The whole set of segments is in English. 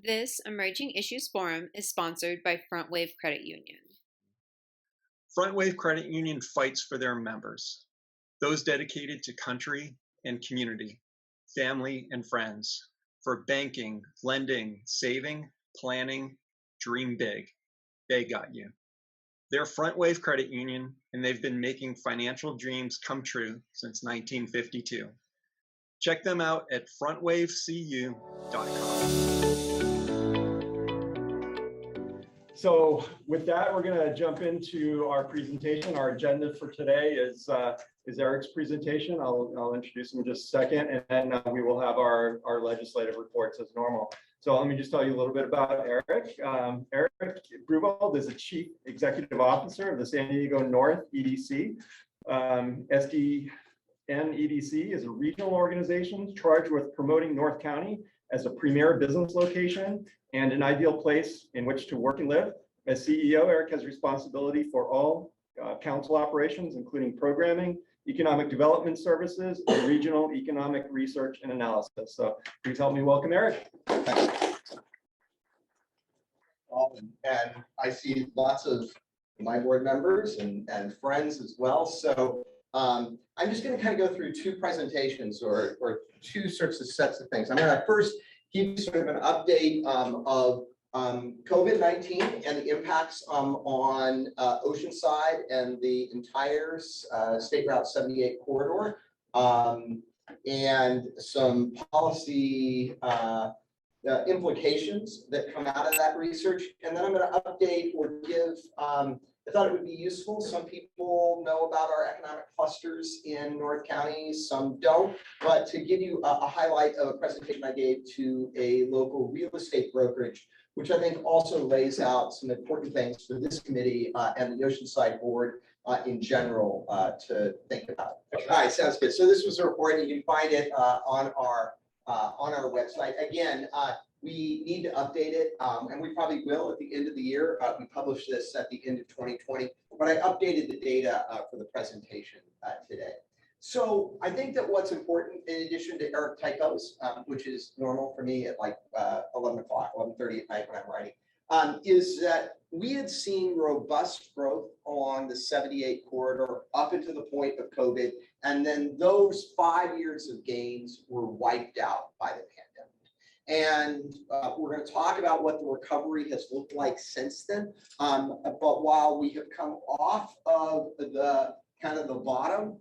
This Emerging Issues Forum is sponsored by Front Wave Credit Union. Front Wave Credit Union fights for their members, those dedicated to country and community, family and friends, for banking, lending, saving, planning, dream big. They got you. They're Front Wave Credit Union, and they've been making financial dreams come true since 1952. Check them out at frontwavecu.com. So with that, we're going to jump into our presentation. Our agenda for today is Erik's presentation. I'll introduce him in just a second, and then we will have our legislative reports as normal. So let me just tell you a little bit about Erik. Erik Bruvold is the Chief Executive Officer of the San Diego North EDC. SDN EDC is a regional organization charged with promoting North County as a premier business location and an ideal place in which to work and live. As CEO, Erik has responsibility for all council operations, including programming, economic development services, and regional economic research and analysis. So please help me welcome Erik. And I see lots of my board members and friends as well. So I'm just going to kind of go through two presentations or two sorts of sets of things. I'm going to first give you sort of an update of COVID-19 and the impacts on Oceanside and the entire State Route 78 corridor, and some policy implications that come out of that research. And then I'm going to update or give, I thought it would be useful. Some people know about our economic clusters in North County, some don't, but to give you a highlight of a presentation I gave to a local real estate brokerage, which I think also lays out some important things for this committee and the Oceanside board in general to think about. All right, sounds good. So this was a report, and you can find it on our website. Again, we need to update it, and we probably will at the end of the year. We published this at the end of 2020, but I updated the data for the presentation today. So I think that what's important, in addition to Erik typos, which is normal for me at like 11 o'clock, 11:30 at night when I'm writing, is that we had seen robust growth on the 78 corridor up into the point of COVID, and then those 5 years of gains were wiped out by the pandemic. And we're going to talk about what the recovery has looked like since then. But while we have come off of the kind of the bottom,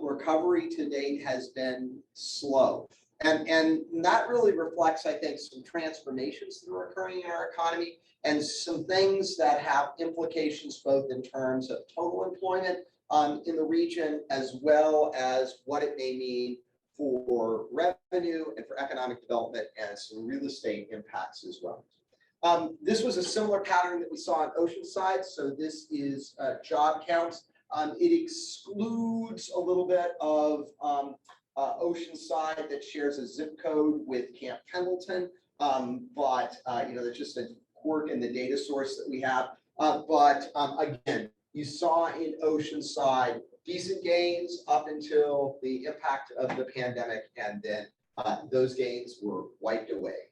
recovery to date has been slow. And that really reflects, I think, some transformations that are occurring in our economy and some things that have implications both in terms of total employment in the region, as well as what it may mean for revenue and for economic development and some real estate impacts as well. This was a similar pattern that we saw in Oceanside. So this is job counts. It excludes a little bit of Oceanside that shares a zip code with Camp Pendleton, but there's just a quirk in the data source that we have. But again, you saw in Oceanside decent gains up until the impact of the pandemic, and then those gains were wiped away.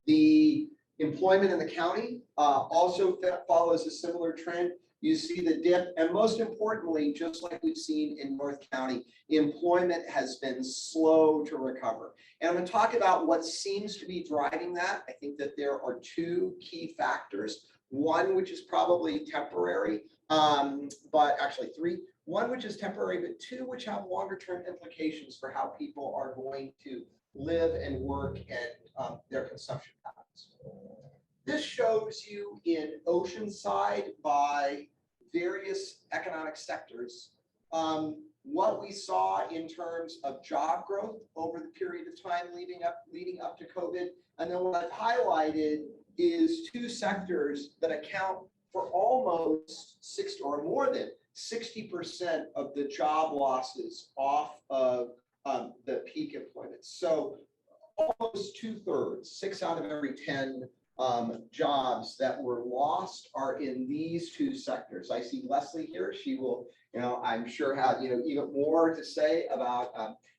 The employment in the county also follows a similar trend. You see the dip, and most importantly, just like we've seen in North County, employment has been slow to recover. And I'm going to talk about what seems to be driving that. I think that there are two key factors. One, which is probably temporary, but actually three. One, which is temporary, but two, which have longer term implications for how people are going to live and work and their consumption patterns. This shows you in Oceanside by various economic sectors what we saw in terms of job growth over the period of time leading up to COVID. And then what I've highlighted is two sectors that account for almost 60 or more than 60% of the job losses off of the peak employment. So almost 2/3, 6 out of every 10 jobs that were lost are in these two sectors. I see Leslie here. She will, I'm sure have, even more to say about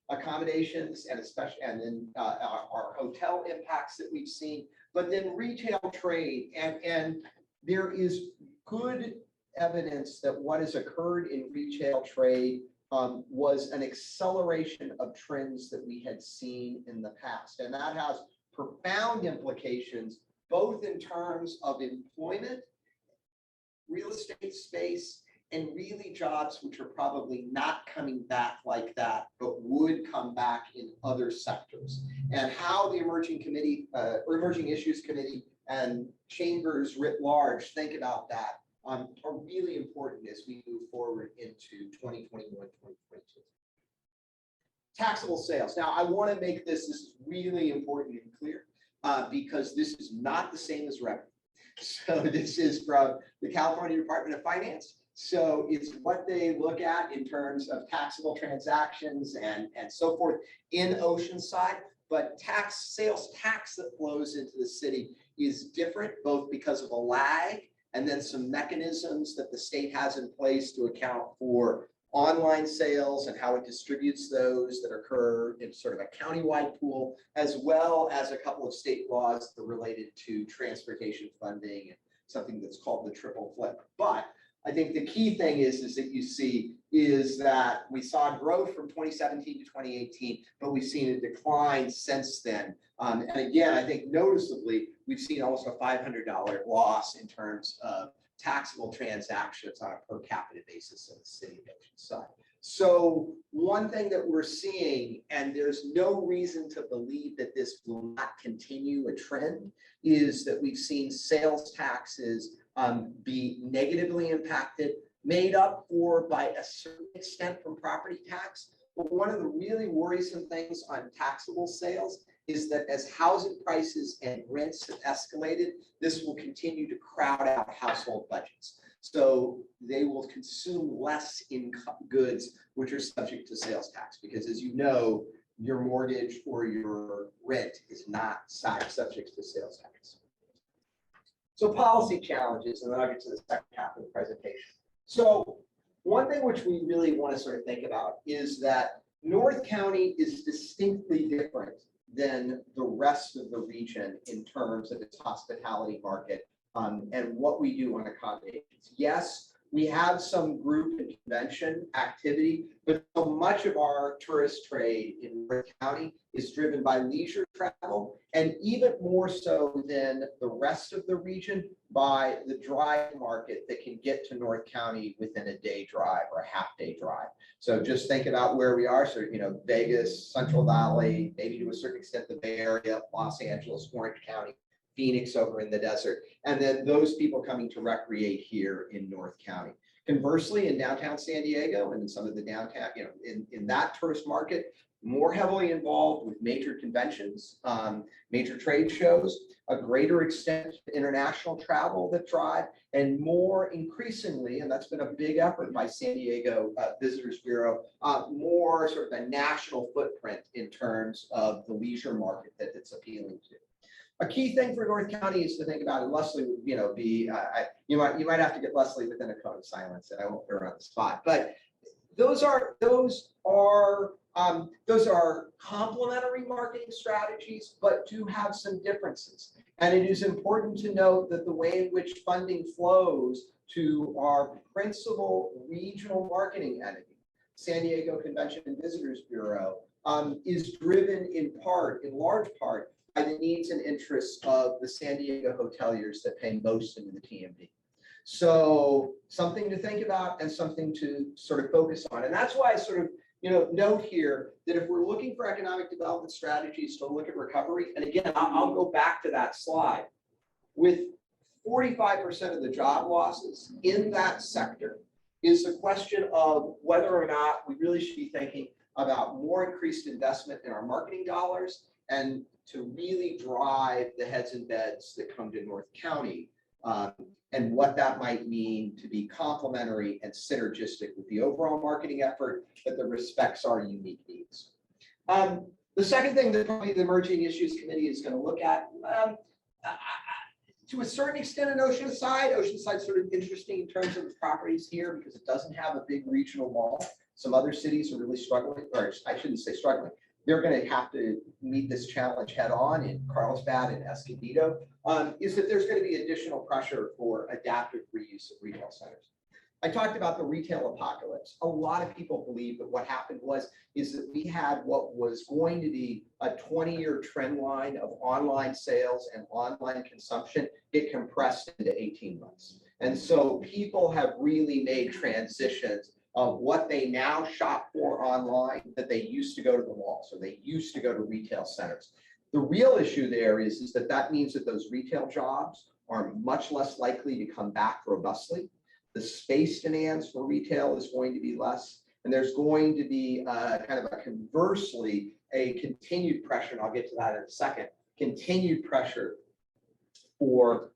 accommodations and especially, and then our hotel impacts that we've seen, but then retail trade. And there is good evidence that what has occurred in retail trade was an acceleration of trends that we had seen in the past. And that has profound implications, both in terms of employment, real estate space, and really jobs which are probably not coming back like that, but would come back in other sectors. And how the Emerging Issues Committee and chambers writ large think about that are really important as we move forward into 2021, 2022. Taxable sales. Now, I want to make this is really important and clear because this is not the same as revenue. So this is from the California Department of Finance. So it's what they look at in terms of taxable transactions and so forth in Oceanside. But sales tax that flows into the city is different, both because of a lag and then some mechanisms that the state has in place to account for online sales and how it distributes those that occur in sort of a countywide pool, as well as a couple of state laws that are related to transportation funding and something that's called the triple flip. But I think the key thing is that you see is that we saw growth from 2017 to 2018, but we've seen a decline since then. And again, I think noticeably, we've seen almost a $500 loss in terms of taxable transactions on a per capita basis in the city of Oceanside. So one thing that we're seeing, and there's no reason to believe that this will not continue a trend, is that we've seen sales taxes be negatively impacted, made up for by a certain extent from property tax. But one of the really worrisome things on taxable sales is that as housing prices and rents have escalated, this will continue to crowd out household budgets. So they will consume less income goods, which are subject to sales tax, because as you know, your mortgage or your rent is not subject to sales tax. So policy challenges, and then I'll get to the second half of the presentation. So one thing which we really want to sort of think about is that North County is distinctly different than the rest of the region in terms of its hospitality market and what we do on accommodations. Yes, we have some group and convention activity, but so much of our tourist trade in North County is driven by leisure travel, and even more so than the rest of the region by the drive market that can get to North County within a day drive or a half day drive. So just think about where we are. So, Vegas, Central Valley, maybe to a certain extent, the Bay Area, Los Angeles, Orange County, Phoenix over in the desert, and then those people coming to recreate here in North County. Conversely, in downtown San Diego and in some of the downtown, in that tourist market, more heavily involved with major conventions, major trade shows, a greater extent to international travel that drive, and more increasingly, and that's been a big effort by San Diego Visitors Bureau, more sort of a national footprint in terms of the leisure market that it's appealing to. A key thing for North County is to think about, and Leslie would, be, you might have to get Leslie within a cone of silence, and I won't put her on the spot. But those are complementary marketing strategies, but do have some differences. And it is important to note that the way in which funding flows to our principal regional marketing entity, San Diego Convention and Visitors Bureau, is driven in large part, by the needs and interests of the San Diego hoteliers that pay most into the TMB. So something to think about and something to sort of focus on. And that's why I sort of, note here that if we're looking for economic development strategies to look at recovery, and again, I'll go back to that slide, with 45% of the job losses in that sector is the question of whether or not we really should be thinking about more increased investment in our marketing dollars and to really drive the heads and beds that come to North County, and what that might mean to be complementary and synergistic with the overall marketing effort that respects our unique needs. The second thing that probably the Emerging Issues Committee is going to look at, To a certain extent in Oceanside, Oceanside's sort of interesting in terms of the properties here because it doesn't have a big regional mall. Some other cities are really struggling, or I shouldn't say struggling. They're going to have to meet this challenge head on in Carlsbad and Escondido, is that there's going to be additional pressure for adaptive reuse of retail centers. I talked about the retail apocalypse. A lot of people believe that what happened is that we had what was going to be a 20-year trend line of online sales and online consumption get compressed into 18 months. And so people have really made transitions of what they now shop for online that they used to go to the malls or they used to go to retail centers. The real issue there is that means that those retail jobs are much less likely to come back robustly. The space demands for retail is going to be less, and there's going to be kind of a conversely a continued pressure, and I'll get to that in a second, continued pressure for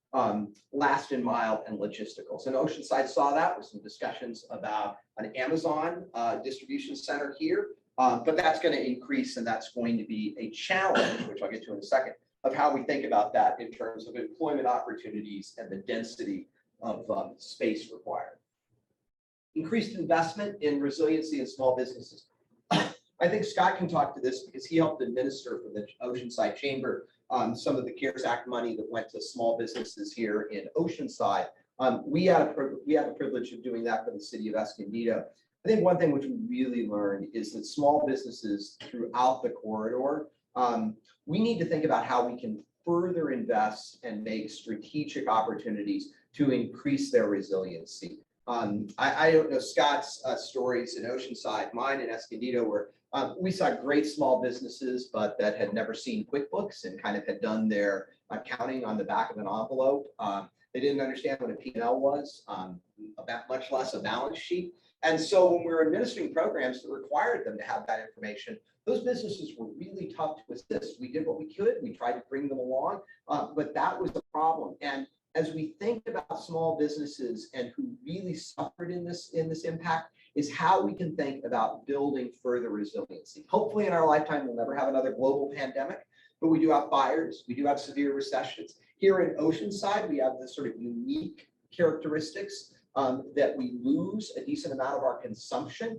last and mile and logisticals. And Oceanside saw that with some discussions about an Amazon distribution center here, but that's going to increase, and that's going to be a challenge, which I'll get to in a second, of how we think about that in terms of employment opportunities and the density of space required. Increased investment in resiliency in small businesses. I think Scott can talk to this because he helped administer for the Oceanside Chamber some of the CARES Act money that went to small businesses here in Oceanside. We had the privilege of doing that for the city of Escondido. I think one thing which we really learned is that small businesses throughout the corridor, we need to think about how we can further invest and make strategic opportunities to increase their resiliency. I don't know Scott's stories in Oceanside, mine in Escondido, where we saw great small businesses, but that had never seen QuickBooks and kind of had done their accounting on the back of an envelope. They didn't understand what a P&L was, much less a balance sheet. And so when we were administering programs that required them to have that information, those businesses were really tough to assist. We did what we could. We tried to bring them along, but that was the problem. And as we think about small businesses and who really suffered in this impact, is how we can think about building further resiliency. Hopefully in our lifetime, we'll never have another global pandemic, but we do have fires, we do have severe recessions. Here in Oceanside, we have this sort of unique characteristics that we lose a decent amount of our consumption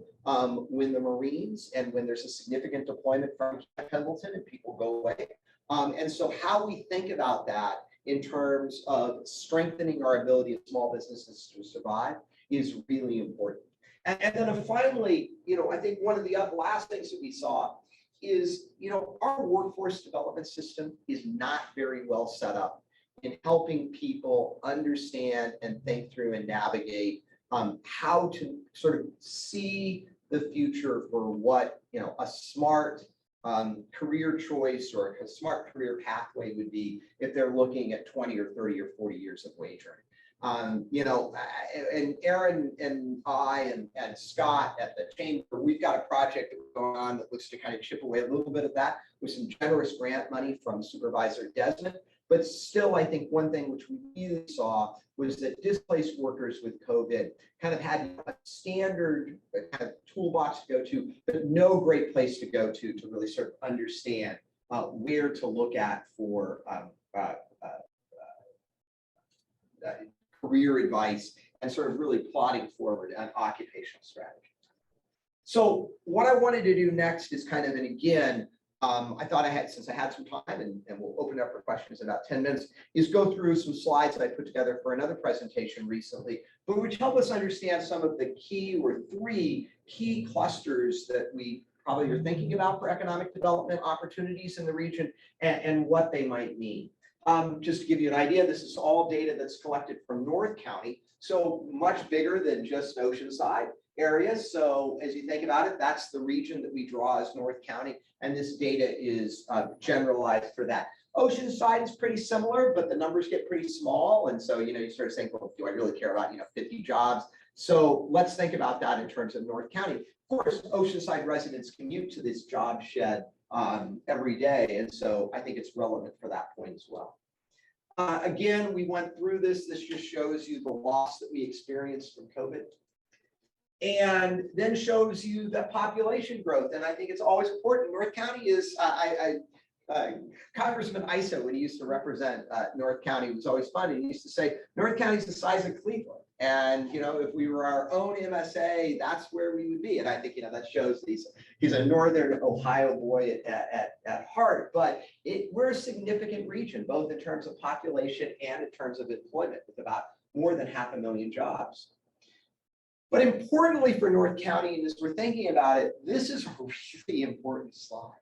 when the Marines and when there's a significant deployment from Pendleton and people go away. And so how we think about that in terms of strengthening our ability of small businesses to survive is really important. And then finally, I think one of the last things that we saw is, our workforce development system is not very well set up in helping people understand and think through and navigate how to sort of see the future for what, a smart career choice or a smart career pathway would be if they're looking at 20 or 30 or 40 years of wage earning. And Aaron and I and Scott at the Chamber, we've got a project going on that looks to kind of chip away a little bit of that with some generous grant money from Supervisor Desmond. But still, I think one thing which we really saw was that displaced workers with COVID kind of had a standard kind of toolbox to go to, but no great place to go to really sort of understand where to look at for career advice and sort of really plotting forward an occupational strategy. So what I wanted to do next is kind of, and again, I thought since I had some time and we'll open up for questions in about 10 minutes, is go through some slides that I put together for another presentation recently, but which help us understand some of the three key clusters that we probably are thinking about for economic development opportunities in the region and what they might mean. Just to give you an idea, this is all data that's collected from North County, so much bigger than just Oceanside areas. So as you think about it, that's the region that we draw as North County, and this data is generalized for that. Oceanside is pretty similar, but the numbers get pretty small, and so you start saying, well, do I really care about 50 jobs? So let's think about that in terms of North County. Of course, Oceanside residents commute to this job shed every day, and so I think it's relevant for that point as well. Again, we went through this. This just shows you the loss that we experienced from COVID, and then shows you the population growth. And I think it's always important. North County is, Congressman Issa, when he used to represent North County, was always fun. He used to say, North County's the size of Cleveland. And, you know, if we were our own MSA, that's where we would be. And I think, you know, that shows he's a Northern Ohio boy at heart. But we're a significant region, both in terms of population and in terms of employment, with about more than 500,000 jobs. But importantly for North County, and as we're thinking about it, this is a really important slide,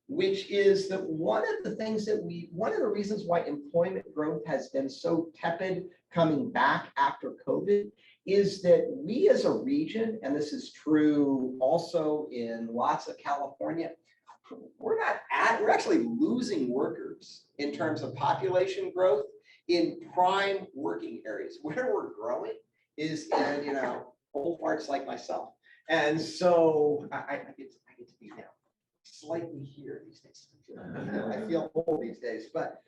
which is that one of the reasons why employment growth has been so tepid coming back after COVID is that we as a region, and this is true also in lots of California, we're actually losing workers in terms of population growth in prime working areas. Where we're growing is in, you know, old farts like myself. And so I get to be now slightly here these days. I feel old these days, but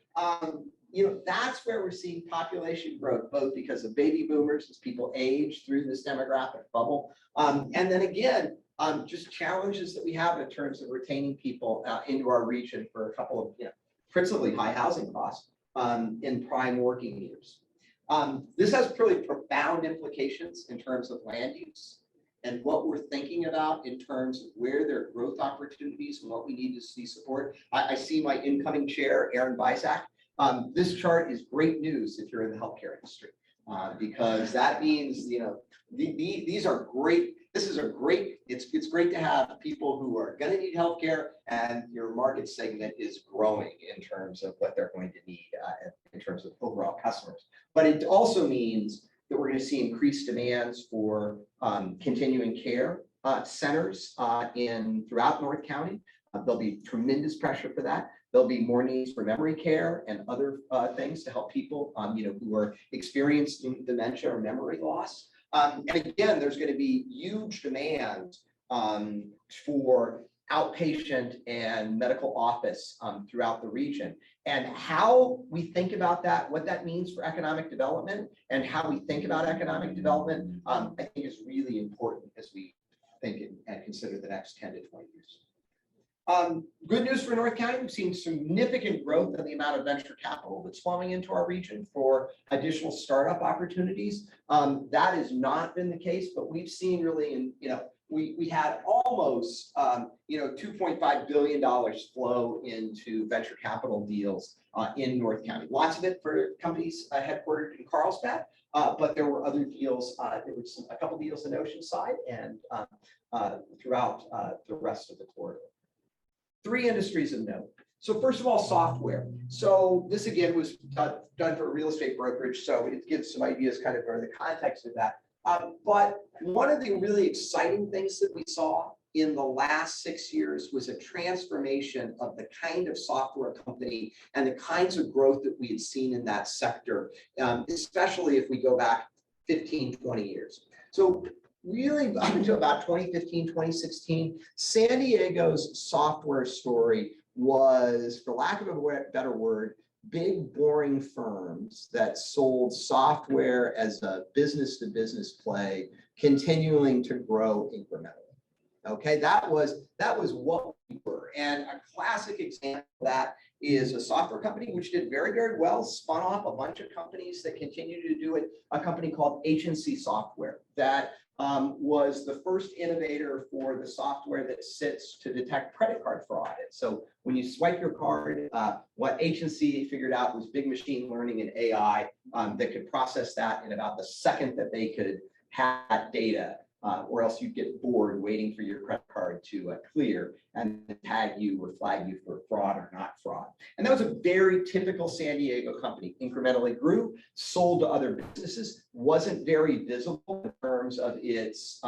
you know, that's where we're seeing population growth, both because of baby boomers as people age through this demographic bubble, and then again, just challenges that we have in terms of retaining people into our region for a couple of, you know, principally high housing costs in prime working years. This has pretty profound implications in terms of land use and what we're thinking about in terms of where there are growth opportunities and what we need to see support. I see my incoming chair, Aaron Bisak. This chart is great news if you're in the healthcare industry, because that means, you know, these are great. It's great to have people who are going to need healthcare, and your market segment is growing in terms of what they're going to need in terms of overall customers. But it also means that we're going to see increased demands for continuing care centers throughout North County. There'll be tremendous pressure for that. There'll be more needs for memory care and other things to help people, you know, who are experiencing dementia or memory loss. And again, there's going to be huge demand for outpatient and medical office throughout the region. And how we think about that, what that means for economic development, and how we think about economic development, I think is really important as we think and consider the next 10 to 20 years. Good news for North County, we've seen significant growth in the amount of venture capital that's flowing into our region for additional startup opportunities. That has not been the case, but we've seen really, we had almost, $2.5 billion flow into venture capital deals in North County. Lots of it for companies headquartered in Carlsbad, but there were other deals. There was a couple deals in Oceanside and throughout the rest of the corridor. 3 industries of note. So first of all, software. So this again was done for a real estate brokerage, so it gives some ideas kind of for the context of that. But one of the really exciting things that we saw in the last 6 years was a transformation of the kind of software company and the kinds of growth that we had seen in that sector, especially if we go back 15, 20 years. So really up until about 2015, 2016, San Diego's software story was, for lack of a better word, big boring firms that sold software as a business-to-business play, continuing to grow incrementally. Okay, that was what we were. And a classic example of that is a software company which did very, very well, spun off a bunch of companies that continue to do it, a company called H&C Software that was the first innovator for the software that sits to detect credit card fraud. So when you swipe your card, what H&C figured out was big machine learning and AI that could process that in about the second that they could have data, or else you'd get bored waiting for your credit card to clear and tag you or flag you for fraud or not fraud. And that was a very typical San Diego company. Incrementally grew, sold to other businesses, wasn't very visible in terms of its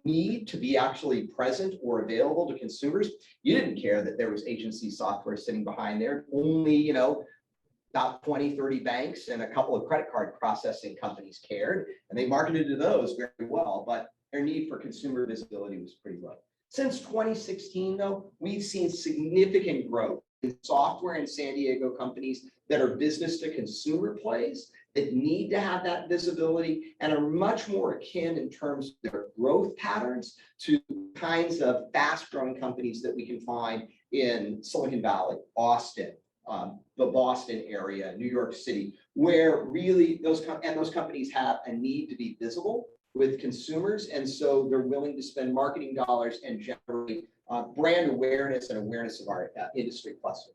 need to be actually present or available to consumers. You didn't care that there was H&C Software sitting behind there. Only, about 20, 30 banks and a couple of credit card processing companies cared, and they marketed to those very well, but their need for consumer visibility was pretty low. Since 2016, though, we've seen significant growth in software in San Diego companies that are business to consumer plays that need to have that visibility and are much more akin in terms of their growth patterns to kinds of fast-growing companies that we can find in Silicon Valley, Austin, the Boston area, New York City, where really those companies have a need to be visible with consumers, and so they're willing to spend marketing dollars and generate brand awareness and awareness of our industry cluster.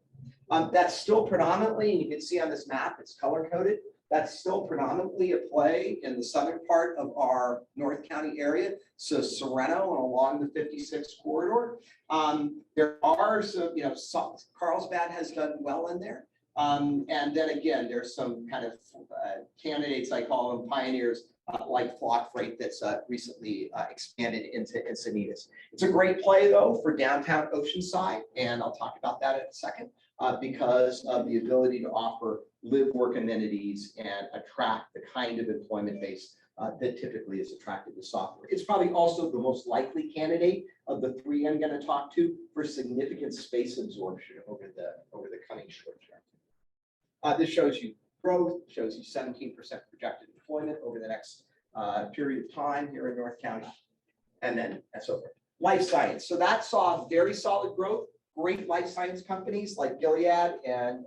That's still predominantly, and you can see on this map, it's color-coded, that's still predominantly a play in the southern part of our North County area, so Sorrento and along the 56 corridor. There are some, Carlsbad has done well in there. And then again, there's some kind of candidates, I call them pioneers, like Flock Freight that's recently expanded into Encinitas. It's a great play though for downtown Oceanside, and I'll talk about that in a second, because of the ability to offer live-work amenities and attract the kind of employment base that typically is attracted to software. It's probably also the most likely candidate of the three I'm going to talk to for significant space absorption over the coming short term. This shows you growth, shows you 17% projected employment over the next period of time here in North County, and then so forth. Life science, so that saw very solid growth. Great life science companies like Gilead and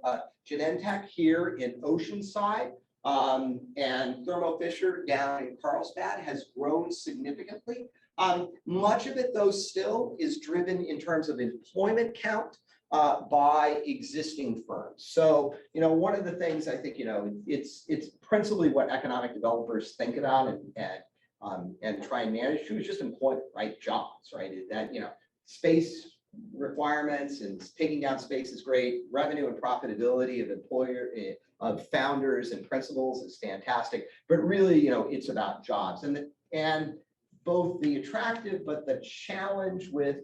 Genentech here in Oceanside, and Thermo Fisher down in Carlsbad has grown significantly. Much of it, though, still is driven in terms of employment count by existing firms. So, one of the things I think, it's principally what economic developers think about and try and manage too is just employment, right? Jobs, right? That, space requirements and taking down space is great. Revenue and profitability of founders and principals is fantastic, but really, it's about jobs. And both the attractive but the challenge with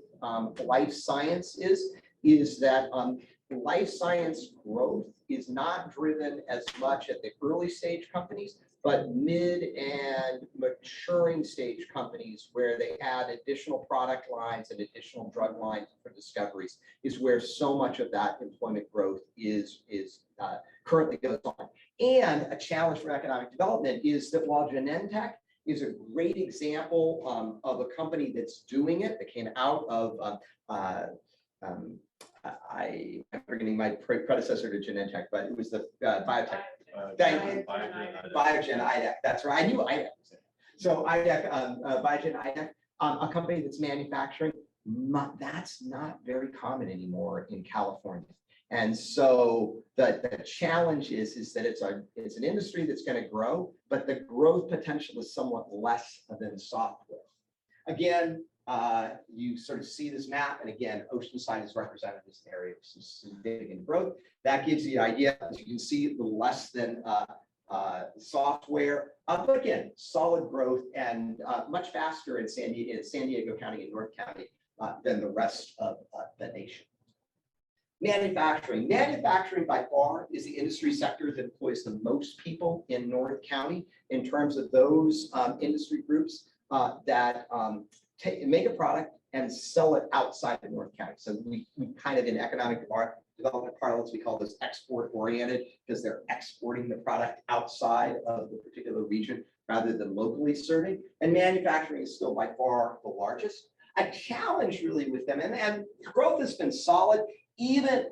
life science is that life science growth is not driven as much at the early stage companies, but mid and maturing stage companies where they add additional product lines and additional drug lines for discoveries is where so much of that employment growth is currently goes on. And a challenge for economic development is that while Genentech is a great example of a company that's doing it, that came out of I'm forgetting my predecessor to Genentech, but it was the biotech. Biogen IDEC, that's right. I knew IDEC was in it. So IDEC, Biogen IDEC, a company that's manufacturing, that's not very common anymore in California. And so the challenge is that it's an industry that's going to grow, but the growth potential is somewhat less than software. Again, you sort of see this map, and again, Oceanside is represented in this area with some significant growth. That gives you the idea, as you can see, the less than software, but again, solid growth and much faster in San Diego County and North County than the rest of the nation. Manufacturing by far is the industry sector that employs the most people in North County in terms of those industry groups that make a product and sell it outside of North County. So we kind of, in economic development parlance, we call those export oriented because they're exporting the product outside of the particular region rather than locally serving. And manufacturing is still by far the largest. A challenge really with them, and growth has been solid, even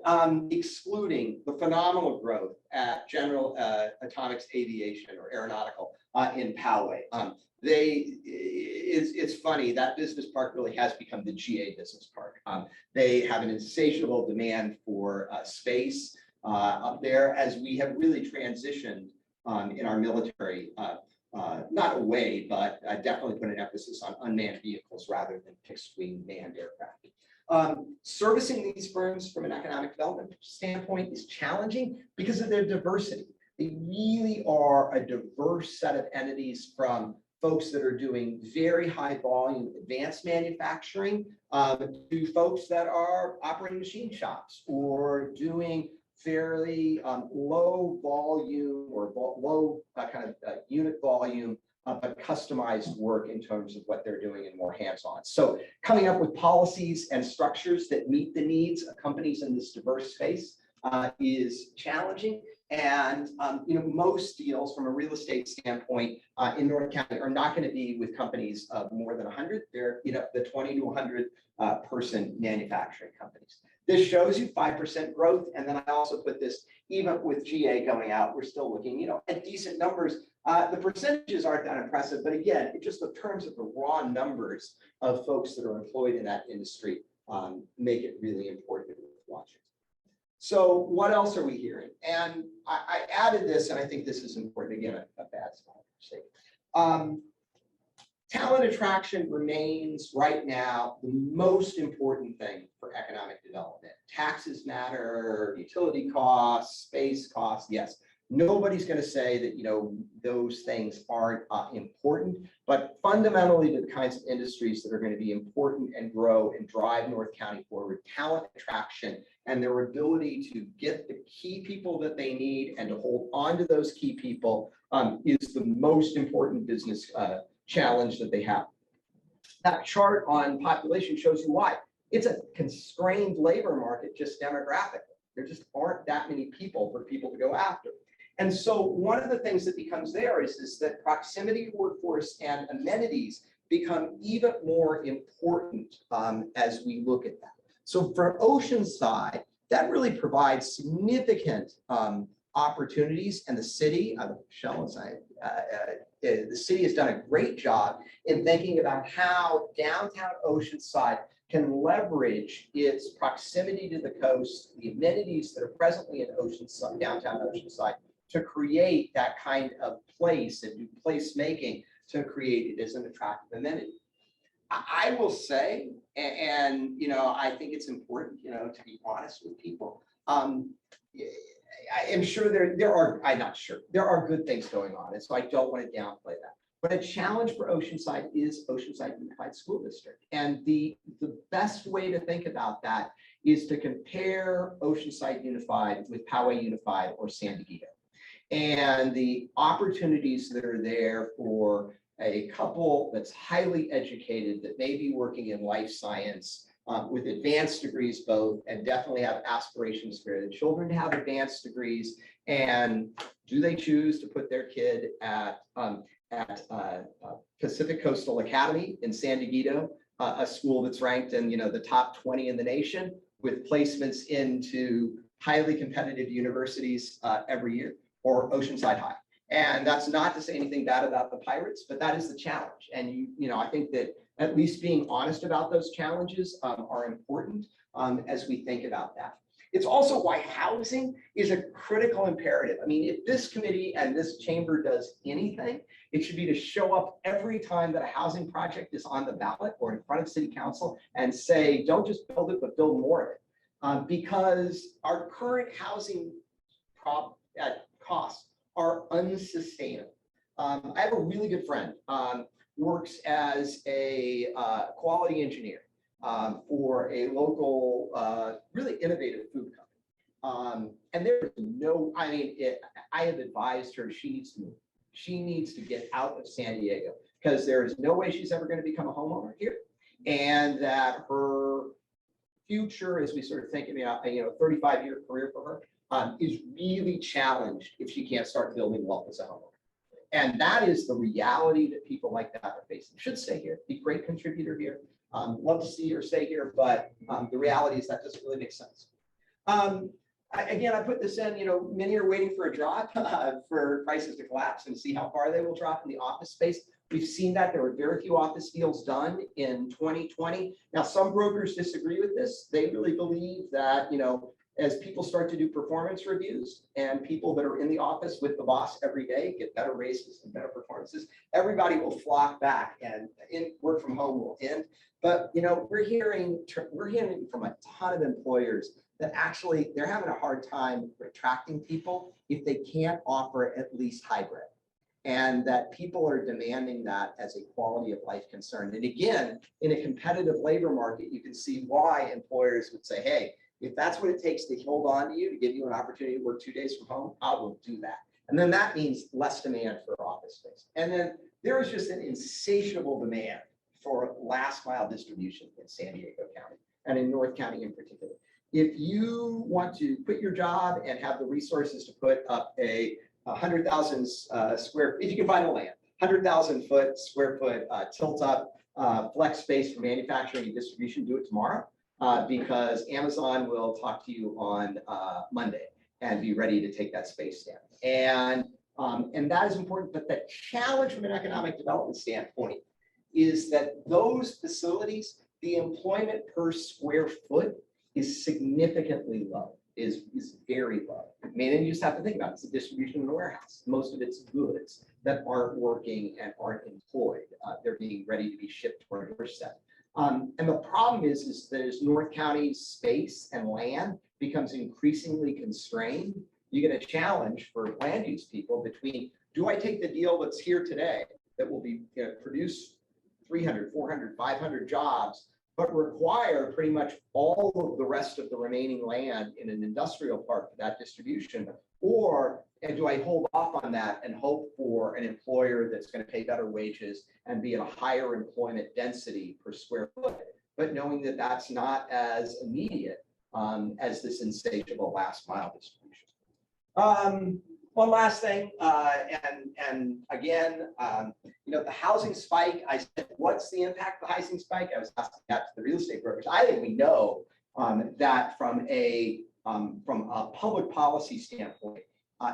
excluding the phenomenal growth at General Atomics Aviation or Aeronautical in Poway. It's funny, that business park really has become the GA business park. They have an insatiable demand for space up there, as we have really transitioned in our military, not away, but definitely put an emphasis on unmanned vehicles rather than fixed-wing manned aircraft. Servicing these firms from an economic development standpoint is challenging because of their diversity. They really are a diverse set of entities, from folks that are doing very high volume advanced manufacturing to folks that are operating machine shops or doing fairly low volume or low unit volume but customized work in terms of what they're doing and more hands-on. So coming up with policies and structures that meet the needs of companies in this diverse space is challenging. And most deals from a real estate standpoint in North County are not going to be with companies of more than 100. They're the 20 to 100 person manufacturing companies. This shows you 5% growth, and then I also put this, even with GA going out, we're still looking at decent numbers. The percentages aren't that impressive, but again, it just in terms of the raw numbers of folks that are employed in that industry make it really important to watch it. So what else are we hearing? And I added this, and I think this is important. Again, a bad slide. Talent attraction remains right now the most important thing for economic development. Taxes matter, utility costs, space costs, yes. Nobody's going to say that those things aren't important, but fundamentally the kinds of industries that are going to be important and grow and drive North County forward, talent attraction and their ability to get the key people that they need and to hold on to those key people is the most important business challenge that they have. That chart on population shows you why. It's a constrained labor market just demographically. There just aren't that many people for people to go after. And so one of the things that becomes there is that proximity to workforce and amenities become even more important as we look at that. So for Oceanside, that really provides significant opportunities, and the city, Michelle and the city has done a great job in thinking about how downtown Oceanside can leverage its proximity to the coast, the amenities that are presently in Oceanside, downtown Oceanside, to create that kind of place and do placemaking to create it as an attractive amenity. I will say, and I think it's important, to be honest with people. I am sure there are good things going on, and so I don't want to downplay that. But a challenge for Oceanside is Oceanside Unified School District, and the best way to think about that is to compare Oceanside Unified with Poway Unified or San Diego, and the opportunities that are there for a couple that's highly educated, that may be working in life science with advanced degrees both, and definitely have aspirations for the children to have advanced degrees. And do they choose to put their kid at Pacific Coastal Academy in San Diego, a school that's ranked in the top 20 in the nation, with placements into highly competitive universities every year, or Oceanside High? And that's not to say anything bad about the Pirates, but that is the challenge. And I think that at least being honest about those challenges are important as we think about that. It's also why housing is a critical imperative. I mean, if this committee and this chamber does anything, it should be to show up every time that a housing project is on the ballot or in front of city council and say, don't just build it, but build more of it. Because our current housing costs are unsustainable. I have a really good friend, works as a quality engineer for a local, really innovative food company. And there's I have advised her she needs to move. She needs to get out of San Diego because there is no way she's ever going to become a homeowner here. And that her future, as we sort of think about, 35-year career for her, is really challenged if she can't start building wealth as a homeowner. And that is the reality that people like that are facing. Should stay here, be a great contributor here. Love to see her stay here, but the reality is that doesn't really make sense. Again, I put this in, many are waiting for a drop for prices to collapse and see how far they will drop in the office space. We've seen that there were very few office deals done in 2020. Now, some brokers disagree with this. They really believe that, as people start to do performance reviews and people that are in the office with the boss every day get better raises and better performances, everybody will flock back and work from home will end. But we're hearing from a ton of employers that actually they're having a hard time attracting people if they can't offer at least hybrid, and that people are demanding that as a quality of life concern. And again, in a competitive labor market, you can see why employers would say, hey, if that's what it takes to hold on to you, to give you an opportunity to work 2 days from home, I will do that. And then that means less demand for office space. And then there is just an insatiable demand for last mile distribution in San Diego County and in North County in particular. if you want to quit your job and have the resources to put up a 100,000 if you can find the land, 100,000 square foot tilt up flex space for manufacturing and distribution, do it tomorrow, because Amazon will talk to you on Monday and be ready to take that space down. And that is important. But the challenge from an economic development standpoint is that those facilities, the employment per square foot is significantly low, is very low. I mean, and you just have to think about it. It's a distribution in a warehouse. Most of it's goods that aren't working and aren't employed. They're being ready to be shipped to our doorstep. And the problem is that as North County's space and land becomes increasingly constrained, you get a challenge for land use people between, do I take the deal that's here today that will be produce 300, 400, 500 jobs, but require pretty much all of the rest of the remaining land in an industrial park for that distribution? And do I hold off on that and hope for an employer that's going to pay better wages and be at a higher employment density per square foot, but knowing that that's not as immediate as this insatiable last mile distribution? One last thing, and again, the housing spike, I said, what's the impact of the housing spike? I was asking that to the real estate brokers. I think we know that from a public policy standpoint,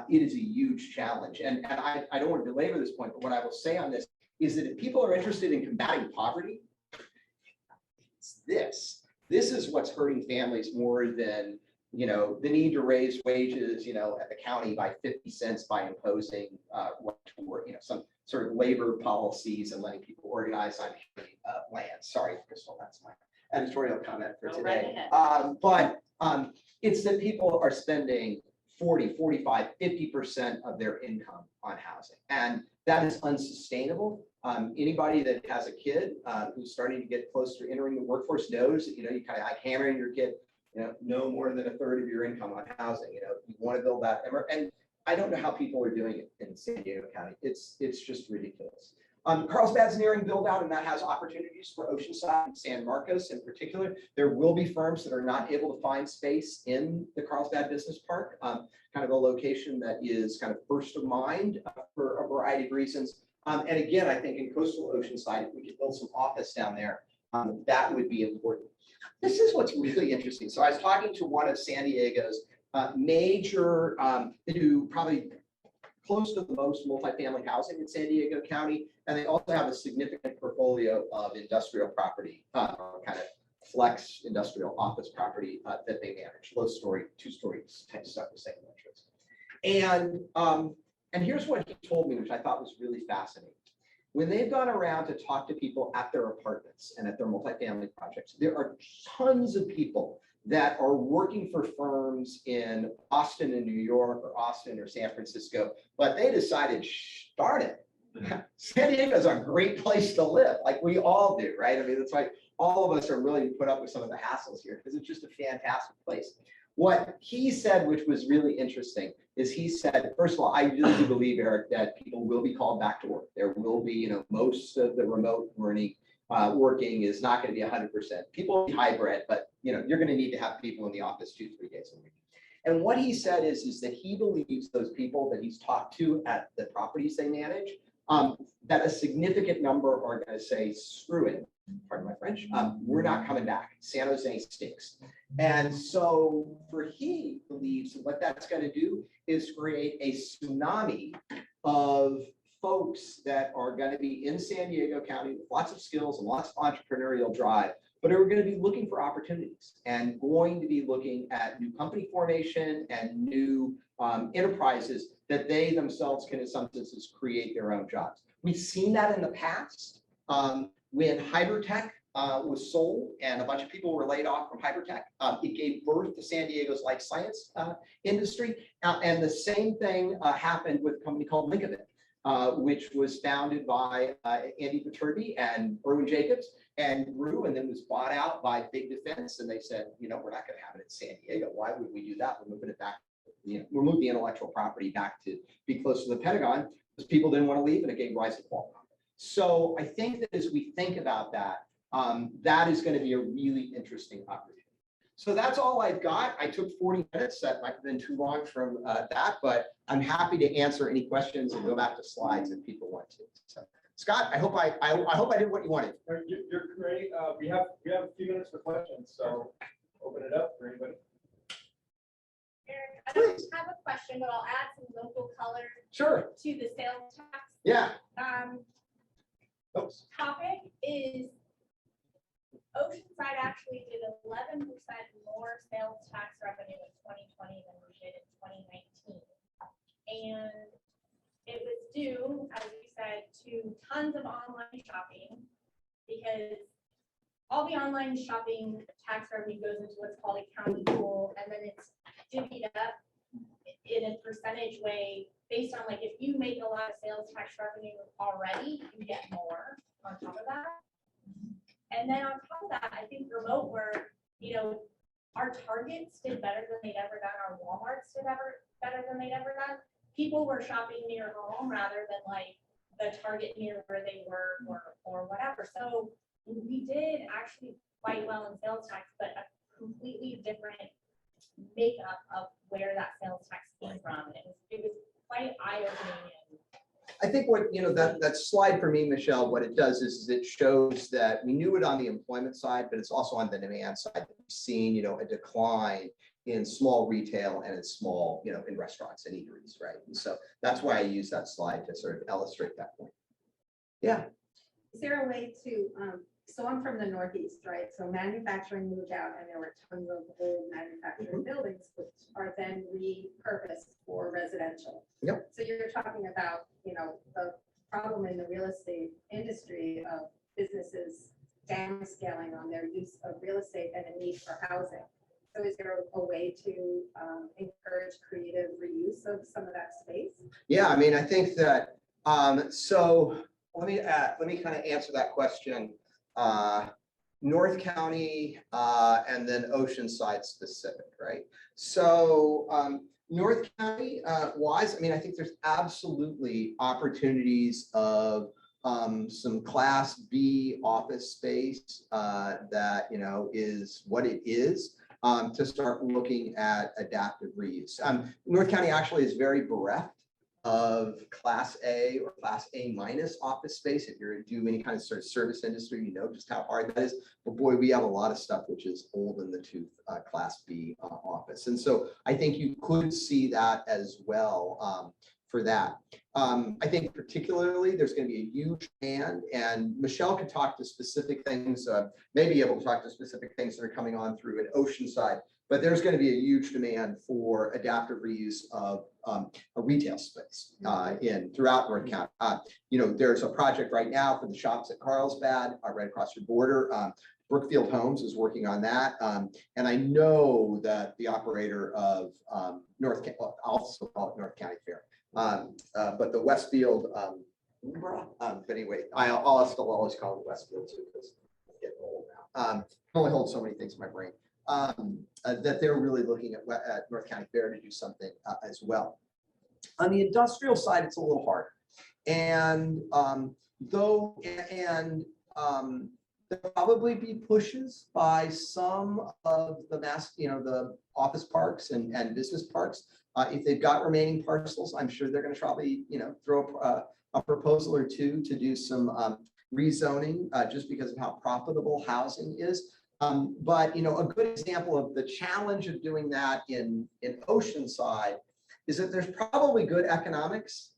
it is a huge challenge. And I don't want to belabor this point, but what I will say on this is that if people are interested in combating poverty, it's this. This is what's hurting families more than the need to raise wages, at the county by 50 cents by imposing some sort of labor policies and letting people organize on land. Sorry, Crystal, that's my editorial comment for today. But it's that people are spending 40, 45, 50% of their income on housing. And that is unsustainable. Anybody that has a kid who's starting to get close to entering the workforce knows that, you kind of like hammering your kid, no more than a third of your income on housing. You want to build that. And I don't know how people are doing it in San Diego County. It's just ridiculous. Carlsbad's nearing build out, and that has opportunities for Oceanside and San Marcos in particular. There will be firms that are not able to find space in the Carlsbad Business Park, kind of a location that is kind of first of mind for a variety of reasons. And again, I think in coastal Oceanside, if we could build some office down there, that would be important. This is what's really interesting. So I was talking to one of San Diego's major, they do probably close to the most multifamily housing in San Diego County, and they also have a significant portfolio of industrial property, kind of flex industrial office property that they manage, low story, 2-story type stuff with second interest. And here's what he told me, which I thought was really fascinating. When they've gone around to talk to people at their apartments and at their multifamily projects, there are tons of people that are working for firms in Austin and New York or Austin or San Francisco, but they decided, darn it, San Diego is a great place to live, like we all do, right? I mean, that's why all of us are willing to put up with some of the hassles here, because it's just a fantastic place. What he said, which was really interesting, is he said, first of all, I really do believe, Eric, that people will be called back to work. There will be, most of the remote working is not going to be 100%. People will be hybrid, but you're going to need to have people in the office 2-3 days a week. And what he said is that he believes those people that he's talked to at the properties they manage, that a significant number are going to say, screw it, pardon my French, we're not coming back. San Jose stinks. And so he believes what that's going to do is create a tsunami of folks that are going to be in San Diego County with lots of skills and lots of entrepreneurial drive, but are going to be looking for opportunities and going to be looking at new company formation and new enterprises that they themselves can, in some senses, create their own jobs. We've seen that in the past when Hypertech was sold and a bunch of people were laid off from Hypertech. It gave birth to San Diego's life science industry. And the same thing happened with a company called Linkabit, which was founded by Andy Viterbi and Erwin Jacobs, and grew and then was bought out by Big Defense. And they said, we're not going to have it in San Diego. Why would we do that? We're moving it back. We'll move the intellectual property back to be close to the Pentagon because people didn't want to leave, and it gave rise to Qualcomm. So I think that as we think about that, that is going to be a really interesting opportunity. So that's all I've got. I took 40 minutes. That might have been too long from that, but I'm happy to answer any questions and go back to slides if people want to. So, Scott, I hope I hope I did what you wanted. You're great. We have a few minutes for questions, so open it up for anybody. Eric, I don't have a question, but I'll add some local color Sure. to the sales tax. Yeah. Topic is Oceanside actually did 11% more sales tax revenue in 2020 than we did in 2019. And it was due, as you said, to tons of online shopping, because all the online shopping tax revenue goes into what's called a county pool, and then it's divvied up in a percentage way based on, like, if you make a lot of sales tax revenue already, you get more on top of that. And then on top of that, I think remote work, our Targets did better than they'd ever done, our Walmarts did better than they'd ever done. People were shopping near home rather than like the Target near where they were or whatever. So we did actually quite well in sales tax, but a completely different makeup of where that sales tax came from. It was quite eye-opening. I think what, that slide for me, Michelle, what it does is it shows that we knew it on the employment side, but it's also on the demand side that we've seen, a decline in small retail and in small, in restaurants and eateries, right? And so that's why I use that slide to sort of illustrate that point. Yeah. Is there a way to, so I'm from the Northeast, right? So manufacturing moved out and there were tons of old manufacturing buildings, which are then repurposed for residential. Yep. So you're talking about, the problem in the real estate industry of businesses downscaling on their use of real estate and a need for housing. So is there a way to encourage creative reuse of some of that space? Yeah, I mean, I think that, so let me kind of answer that question. North County and then Oceanside specific, right? So North County wise, I mean, I think there's absolutely opportunities of some Class B office space that, is what it is. To start looking at adaptive reuse. North County actually is very bereft of Class A or Class A minus office space. If you're doing any kind of sort of service industry, you know just how hard that is. But boy, we have a lot of stuff which is old in the tooth Class B office. And so I think you could see that as well for that. I think particularly there's going to be a huge demand, and Michelle could talk to specific things, maybe able to talk to specific things that are coming on through an Oceanside, but there's going to be a huge demand for adaptive reuse of a retail space throughout North County. There's a project right now for the shops at Carlsbad, right across your border. Brookfield Homes is working on that. And I know that the operator of I'll also call it North County Fair. But the Westfield, but anyway, I'll still always call it Westfield too, because I'm getting old now. I can only hold so many things in my brain. That they're really looking at North County Fair to do something as well. On the industrial side, it's a little harder. And there'll probably be pushes by some of the the office parks and business parks. If they've got remaining parcels, I'm sure they're going to probably, throw a proposal or two to do some rezoning just because of how profitable housing is. But, a good example of the challenge of doing that in Oceanside is that there's probably good economics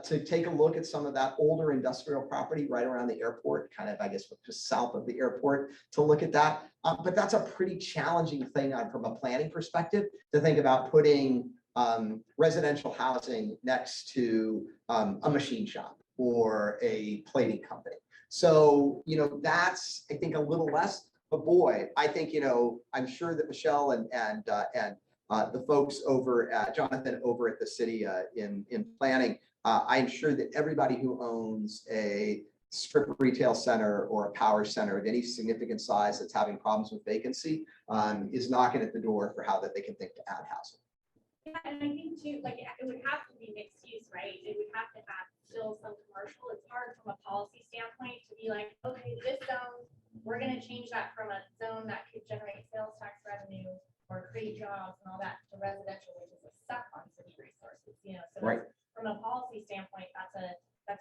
to take a look at some of that older industrial property right around the airport, kind of, I guess, just south of the airport, to look at that. But that's a pretty challenging thing from a planning perspective to think about putting residential housing next to a machine shop or a plating company. So, that's, I think, a little less. But boy, I think, I'm sure that Michelle and the folks over at Jonathan over at the city in planning, I'm sure that everybody who owns a strip retail center or a power center of any significant size that's having problems with vacancy is knocking at the door for how that they can think to add housing. Yeah, and I think too, like, it would have to be mixed use, right? It would have to have still some commercial. It's hard from a policy standpoint to be like, okay, this zone we're gonna change that from a zone that could generate sales tax revenue or create jobs and all that to residential, which is a suck on city resources, you know, so Right. from a policy standpoint, that's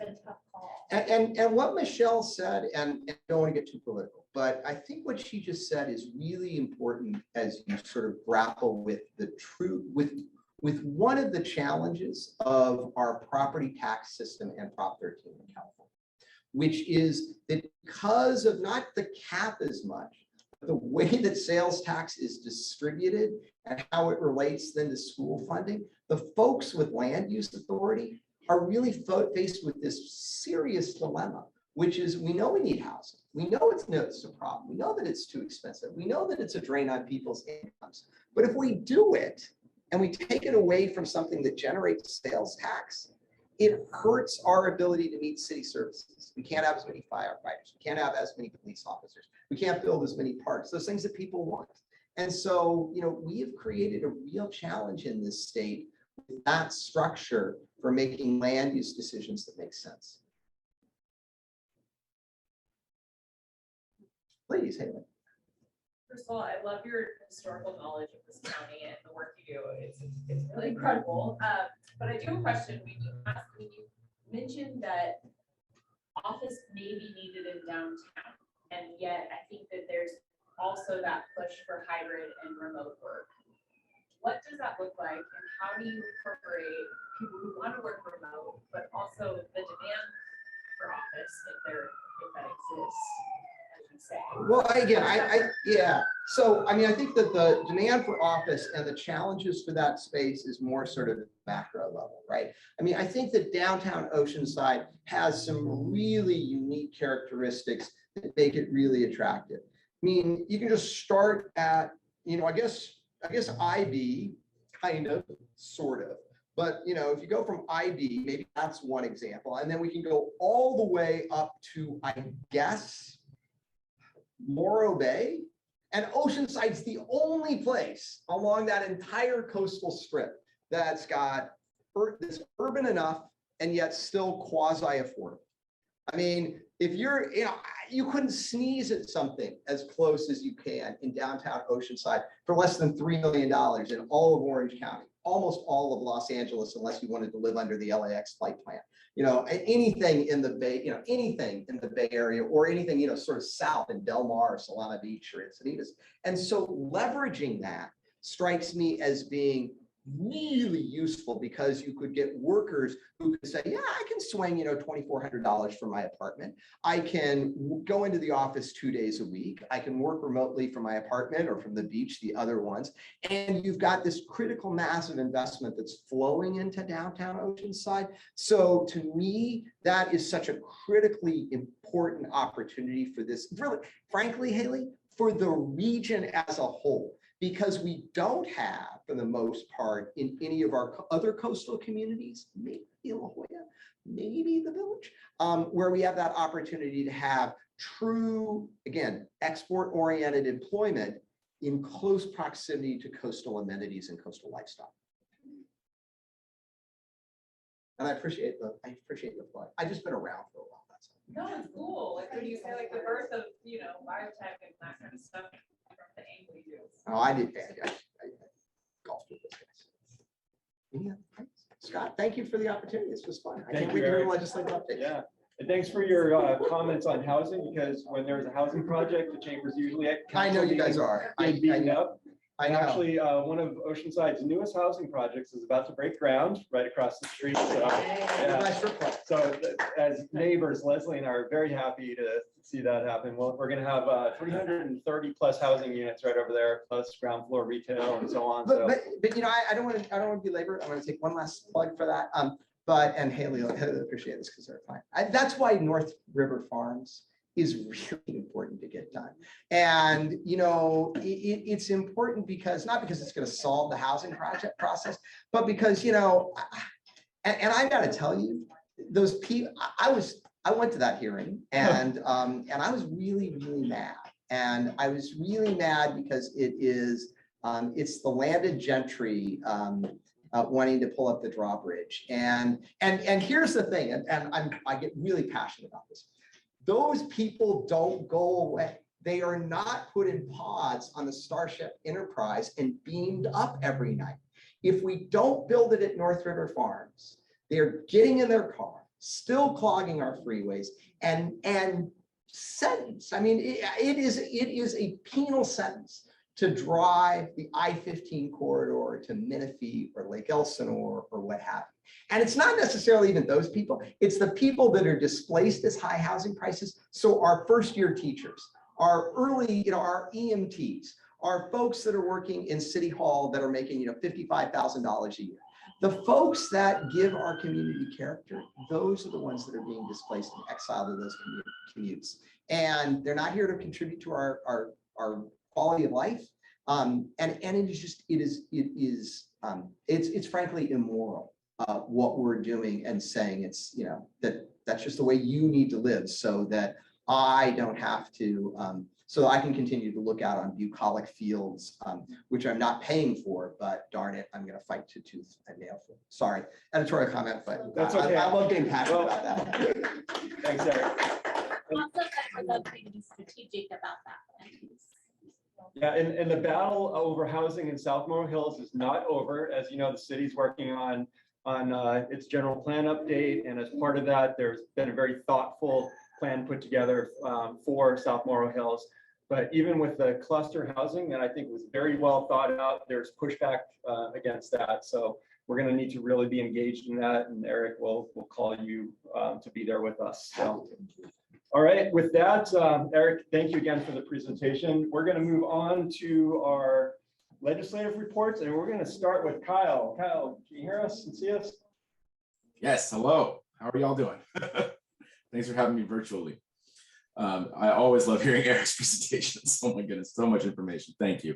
a tough call. And what Michelle said, and I don't want to get too political, but I think what she just said is really important as you sort of grapple with the true, with one of the challenges of our property tax system and Prop 13 in California, which is that because of not the cap as much, but the way that sales tax is distributed and how it relates then to school funding, the folks with land use authority are really faced with this serious dilemma, which is we know we need housing. We know it's a problem. We know that it's too expensive. We know that it's a drain on people's incomes. But if we do it and we take it away from something that generates sales tax, it hurts our ability to meet city services. We can't have as many firefighters. We can't have as many police officers. We can't build as many parks, those things that people want. And so, you know, we have created a real challenge in this state with that structure for making land use decisions that make sense. Please, Haley. First of all, I love your historical knowledge of this county and the work you do. It's really incredible. But I do have a question. When you mentioned that office may be needed in downtown, and yet I think that there's also that push for hybrid and remote work. What does that look like, and how do you incorporate people who want to work remote, but also the demand for office if that exists? Well, again, yeah. So, I mean, I think that the demand for office and the challenges for that space is more sort of macro level, right? I mean, I think that downtown Oceanside has some really unique characteristics that make it really attractive. I mean, you can just start at, you know, I guess IB, kind of, sort of. But, you know, if you go from IB, maybe that's one example. And then we can go all the way up to, I guess, Morro Bay, and Oceanside's the only place along that entire coastal strip that's got this urban enough and yet still quasi affordable. I mean, if you're, you know, you couldn't sneeze at something as close as you can in downtown Oceanside for less than $3 million in all of Orange County, almost all of Los Angeles, unless you wanted to live under the LAX flight plan. You know, anything in the Bay, you know, anything in the Bay Area or anything, you know, sort of south in Del Mar, Solana Beach, or Encinitas. And so leveraging that strikes me as being really useful because you could get workers who could say, yeah, I can swing, you know, $2,400 for my apartment. I can go into the office 2 days a week. I can work remotely from my apartment or from the beach, the other ones. And you've got this critical mass of investment that's flowing into downtown Oceanside. So to me, that is such a critically important opportunity for this, really, frankly, Haley, for the region as a whole. Because we don't have, for the most part, in any of our other coastal communities, maybe La Jolla, maybe the Village, where we have that opportunity to have true, again, export-oriented employment in close proximity to coastal amenities and coastal lifestyle. And I appreciate the plug. I've just been around for a while. That's all. No, it's cool. Like when you say like the birth of, you know, biotech and that kind of stuff. The angle you do. Oh, I did. I golfed with this guy. Yeah. Scott, thank you for the opportunity. This was fun. I can't wait to hear the legislative update. Yeah. And thanks for your comments on housing, because when there's a housing project, the chamber's usually at. I know you guys are. I know. I know. Actually, one of Oceanside's newest housing projects is about to break ground right across the street. So, yeah. So as neighbors, Leslie and I are very happy to see that happen. Well, we're going to have 330 plus housing units right over there, plus ground floor retail and so on. But you know, I don't want to belabor. I'm going to take one last plug for that. And Haley appreciate this because they're fine. That's why North River Farms is really important to get done. And, you know, it's important because, not because it's going to solve the housing project process, but because, you know, and I got to tell you, those people, I went to that hearing and I was really, really mad. And I was really mad because it's the landed gentry wanting to pull up the drawbridge. And here's the thing, and I get really passionate about this. those people don't go away. They are not put in pods on the Starship Enterprise and beamed up every night. If we don't build it at North River Farms, they're getting in their car, still clogging our freeways, and sentence. I mean, it is a penal sentence to drive the I-15 corridor to Menifee or Lake Elsinore or what have you. And it's not necessarily even those people, it's the people that are displaced as high housing prices. So our first-year teachers, our early, our EMTs, our folks that are working in City Hall that are making, $55,000 a year. The folks that give our community character, those are the ones that are being displaced and exiled to those commutes. And they're not here to contribute to our quality of life. And it is just, it's frankly immoral what we're doing and saying it's, that's just the way you need to live so that I don't have to, so I can continue to look out on bucolic fields, which I'm not paying for, but darn it, I'm gonna fight to tooth and nail for. Sorry, editorial comment, but That's okay. I love getting passionate about that. Thanks, Eric. Also, that I love being strategic about that. Yeah, and the battle over housing in South Morrow Hills is not over. As you know, the city's working on its general plan update, and as part of that, there's been a very thoughtful plan put together for South Morrow Hills. But even with the cluster housing that I think was very well thought out, there's pushback against that. So we're going to need to really be engaged in that, and Eric will call you to be there with us. So. All right, with that, Eric, thank you again for the presentation. We're going to move on to our legislative reports, and we're going to start with Kyle. Kyle, can you hear us and see us? Yes, hello. How are y'all doing? Thanks for having me virtually. I always love hearing Eric's presentations. Oh my goodness, so much information. Thank you.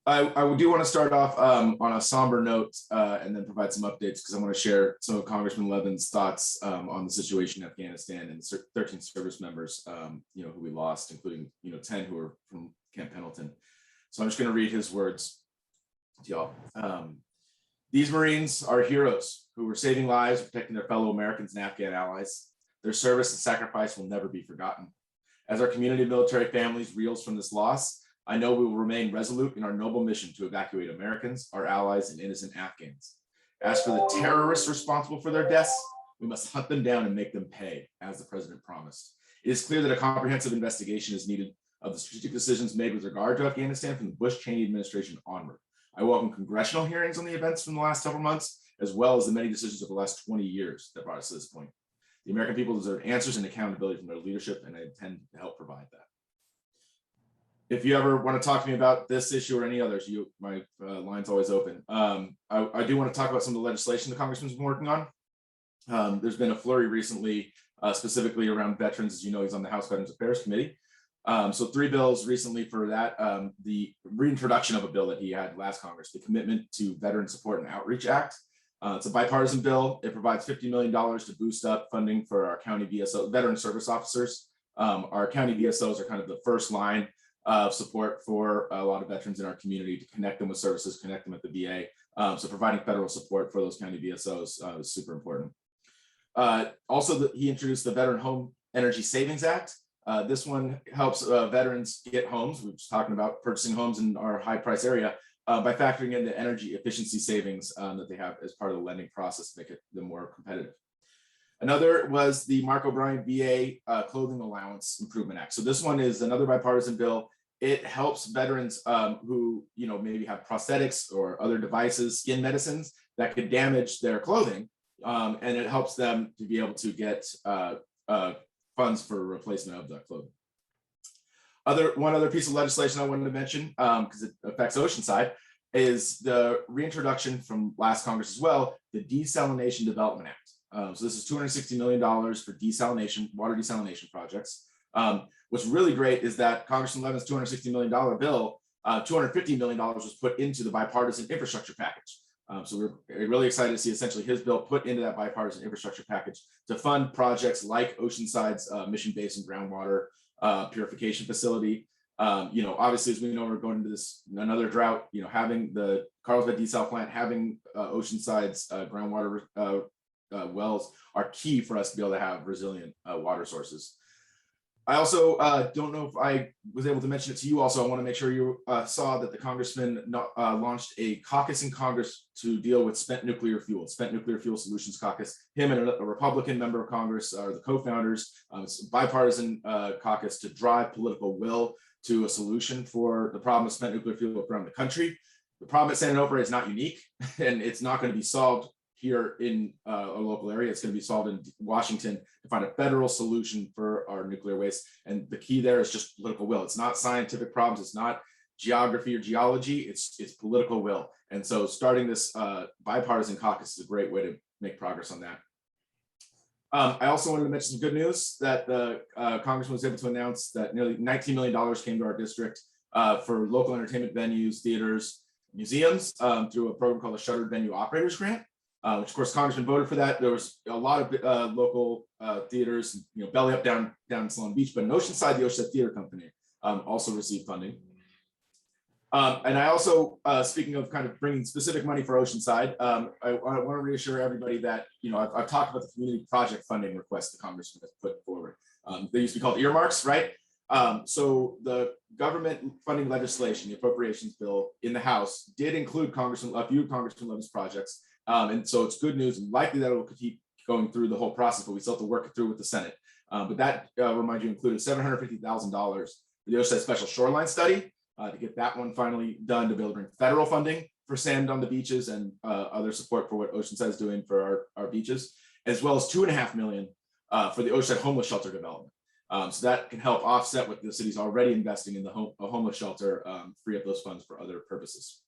I do want to start off on a somber note and then provide some updates because I want to share some of Congressman Levin's thoughts on the situation in Afghanistan and 13 service members, who we lost, including 10 who are from Camp Pendleton. So I'm just going to read his words to y'all. These Marines are heroes who were saving lives, protecting their fellow Americans and Afghan allies. Their service and sacrifice will never be forgotten. As our community of military families reels from this loss, I know we will remain resolute in our noble mission to evacuate Americans, our allies, and innocent Afghans. As for the terrorists responsible for their deaths, we must hunt them down and make them pay, as the president promised. It is clear that a comprehensive investigation is needed of the strategic decisions made with regard to Afghanistan from the Bush-Cheney administration onward. I welcome congressional hearings on the events from the last several months, as well as the many decisions of the last 20 years that brought us to this point. The American people deserve answers and accountability from their leadership, and I intend to help provide that. If you ever want to talk to me about this issue or any others, my line's always open. I do want to talk about some of the legislation the congressman's been working on. There's been a flurry recently, specifically around veterans. As you know, he's on the House Veterans Affairs Committee. So 3 bills recently for that. The reintroduction of a bill that he had last Congress, the Commitment to Veteran Support and Outreach Act. It's a bipartisan bill. It provides $50 million to boost up funding for our county VSO, veteran service officers. Our county VSOs are kind of the first line of support for a lot of veterans in our community to connect them with services, connect them at the VA. So providing federal support for those county VSOs is super important. Also, he introduced the Veteran Home Energy Savings Act. This one helps veterans get homes. We're just talking about purchasing homes in our high price area by factoring in the energy efficiency savings that they have as part of the lending process to make them more competitive. Another was the Mark O'Brien VA Clothing Allowance Improvement Act. So this one is another bipartisan bill. It helps veterans who maybe have prosthetics or other devices, skin medicines that could damage their clothing, and it helps them to be able to get funds for replacement of that clothing. One other piece of legislation I wanted to mention, because it affects Oceanside, is the reintroduction from last Congress as well, the Desalination Development Act. So this is $260 million for desalination, water desalination projects. What's really great is that Congressman Levin's $260 million bill, $250 million was put into the bipartisan infrastructure package. So we're really excited to see essentially his bill put into that bipartisan infrastructure package to fund projects like Oceanside's Mission Basin groundwater purification facility. Obviously, as we know, we're going into another drought. Having the Carlsbad desal plant, having Oceanside's groundwater wells are key for us to be able to have resilient water sources. I also don't know if I was able to mention it to you. Also, I want to make sure you saw that the congressman launched a caucus in Congress to deal with spent nuclear fuel solutions caucus. Him and a Republican member of Congress are the co-founders. It's a bipartisan caucus to drive political will to a solution for the problem of spent nuclear fuel around the country. The problem at San Onofre is not unique, and it's not going to be solved here in a local area. It's going to be solved in Washington to find a federal solution for our nuclear waste. And the key there is just political will. It's not scientific problems. It's not geography or geology. It's political will. And so starting this bipartisan caucus is a great way to make progress on that. I also wanted to mention some good news that the Congressman was able to announce that nearly $19 million came to our district for local entertainment venues, theaters, museums through a program called the Shuttered Venue Operators Grant. Which of course Congressman voted for that. There was a lot of local theaters, Belly Up down in Salon Beach, but in Oceanside, the Oceanside Theater Company also received funding. And I also, speaking of kind of bringing specific money for Oceanside, I want to reassure everybody that, I've talked about the community project funding request the Congressman has put forward. They used to be called earmarks, right? So the government funding legislation, the appropriations bill in the House did include a few Congressman Levin's projects. And so it's good news and likely that it will keep going through the whole process, but we still have to work it through with the Senate. But that, remind you, included $750,000 for the Oceanside Special Shoreline Study to get that one finally done to be able to bring federal funding for sand on the beaches and other support for what Oceanside is doing for our beaches, as well as $2.5 million for the Oceanside homeless shelter development. So that can help offset what the city's already investing in the homeless shelter, free up those funds for other purposes.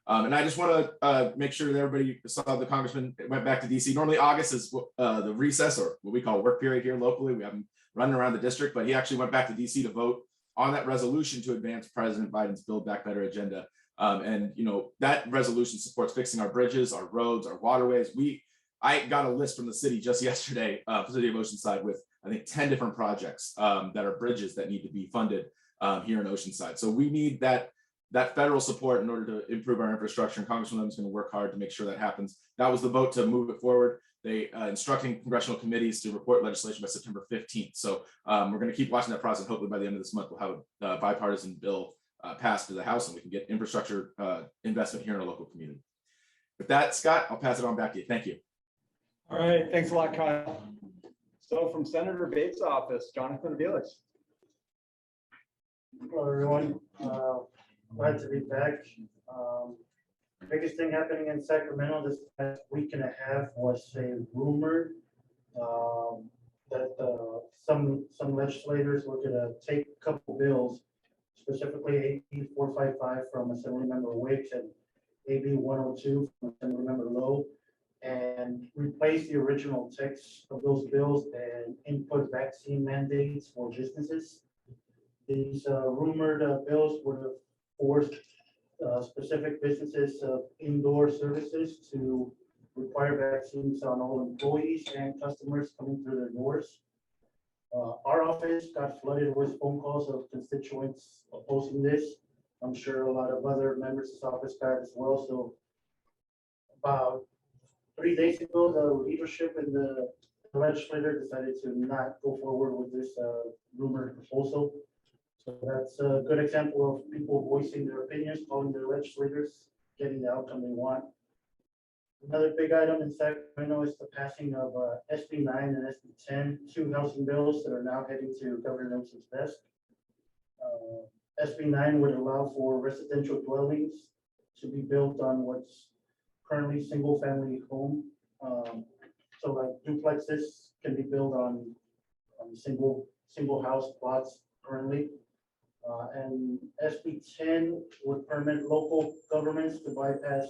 And I just want to make sure that everybody saw the Congressman went back to DC. Normally August is the recess, or what we call work period here locally. We have him running around the district, but he actually went back to DC to vote on that resolution to advance President Biden's Build Back Better agenda. And that resolution supports fixing our bridges, our roads, our waterways. I got a list from the city just yesterday, for the city of Oceanside, with I think 10 different projects that are bridges that need to be funded here in Oceanside. So we need that federal support in order to improve our infrastructure, and Congressman Levin's going to work hard to make sure that happens. That was the vote to move it forward. They instructing congressional committees to report legislation by September 15th. So we're going to keep watching that process. Hopefully by the end of this month, we'll have a bipartisan bill passed to the House, and we can get infrastructure investment here in a local community. With that, Scott, I'll pass it on back to you. Thank you. All right, thanks a lot, Kyle. So from Senator Bates' office, Jonathan Felix. Hello, everyone. Glad to be back. Biggest thing happening in Sacramento this past week and a half was a rumor that some legislators were going to take a couple bills, specifically AB 455 from Assemblymember Wicks and AB 102 from Assemblymember Lowe, and replace the original text of those bills and input vaccine mandates for businesses. These rumored bills would have forced specific businesses of indoor services to require vaccines on all employees and customers coming through their doors. Our office got flooded with phone calls of constituents opposing this. I'm sure a lot of other members of the office got as well. So about 3 days ago, the leadership and the legislator decided to not go forward with this rumored proposal. So that's a good example of people voicing their opinions, calling their legislators, getting the outcome they want. Another big item in Sacramento is the passing of SB 9 and SB 10, 2 housing bills that are now heading to Governor Nelson's desk. SB 9 would allow for residential dwellings to be built on what's currently single-family home. So like duplexes can be built on single house plots currently. And SB 10 would permit local governments to bypass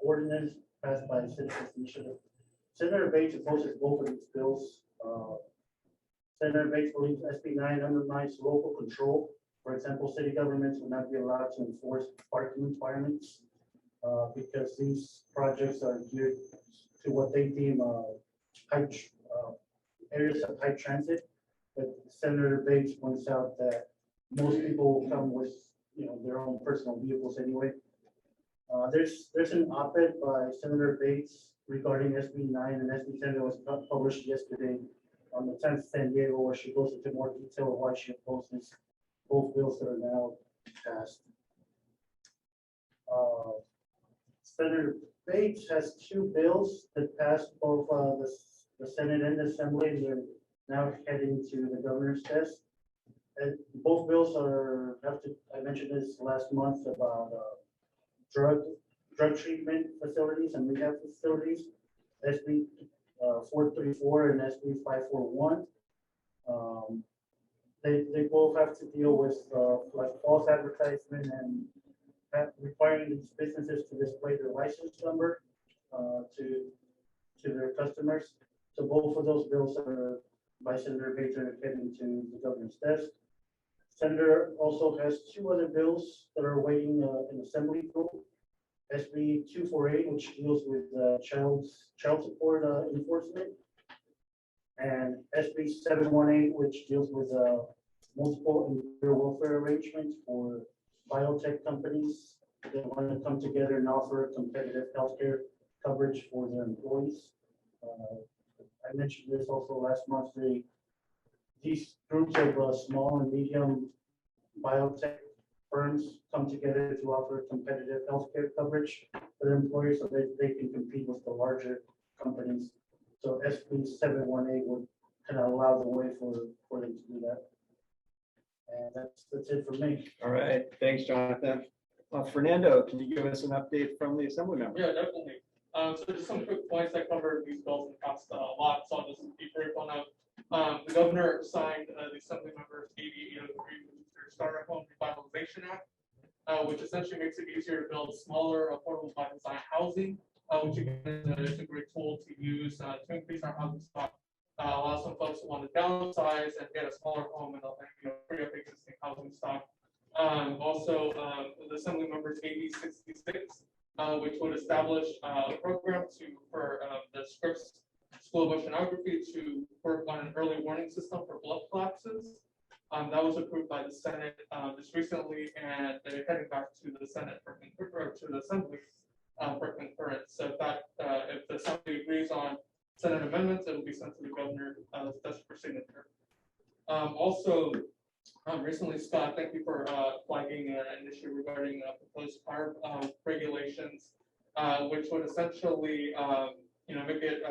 ordinance passed by citizens initiative. Senator Bates opposes both of these bills. Senator Bates believes SB 9 undermines local control. For example, city governments will not be allowed to enforce parking requirements because these projects are geared to what they deem areas of high transit. But Senator Bates points out that most people come with their own personal vehicles anyway. There's an op-ed by Senator Bates regarding SB 9 and SB 10 that was published yesterday on the 10th San Diego, where she goes into more detail of why she opposes both bills that are now passed. Senator Bates has two bills that passed both the Senate and the Assembly. They're now heading to the governor's desk. And both bills I mentioned this last month about drug treatment facilities and rehab facilities, SB 434 and SB 541. They both have to deal with like false advertisement and requiring these businesses to display their license number to their customers. So both of those bills are by Senator Bates are heading to the governor's desk. Senator also has two other bills that are waiting in assembly vote. SB 248, which deals with child support enforcement, and SB 718, which deals with multiple employer welfare arrangements for biotech companies that want to come together and offer competitive healthcare coverage for their employees. I mentioned this also last month. These groups of small and medium biotech firms come together to offer competitive healthcare coverage for their employees so that they can compete with the larger companies. So SB 718 would kind of allow the way for them to do that. And that's it for me. All right, thanks, Jonathan. Fernando, can you give us an update from the assembly member? Yeah, definitely. So just some quick points. I covered these bills in the past a lot, so I'll just be brief on them. The governor signed the assembly members AB 803, which is their Starter Home Revitalization Act, which essentially makes it easier to build smaller, affordable by design housing, which again is a great tool to use to increase our housing stock. Allow some folks who want to downsize and get a smaller home and free up existing housing stock. Also, the assembly members AB 66, which would establish a program for the Scripps School of Oceanography to work on an early warning system for blood collapses. That was approved by the Senate just recently, and they're heading back to the Senate for to the Assembly for concurrence. So if the Assembly agrees on Senate amendments, it will be sent to the governor just for signature. Also, recently, Scott, thank you for flagging an issue regarding proposed CARB regulations, which would essentially, make it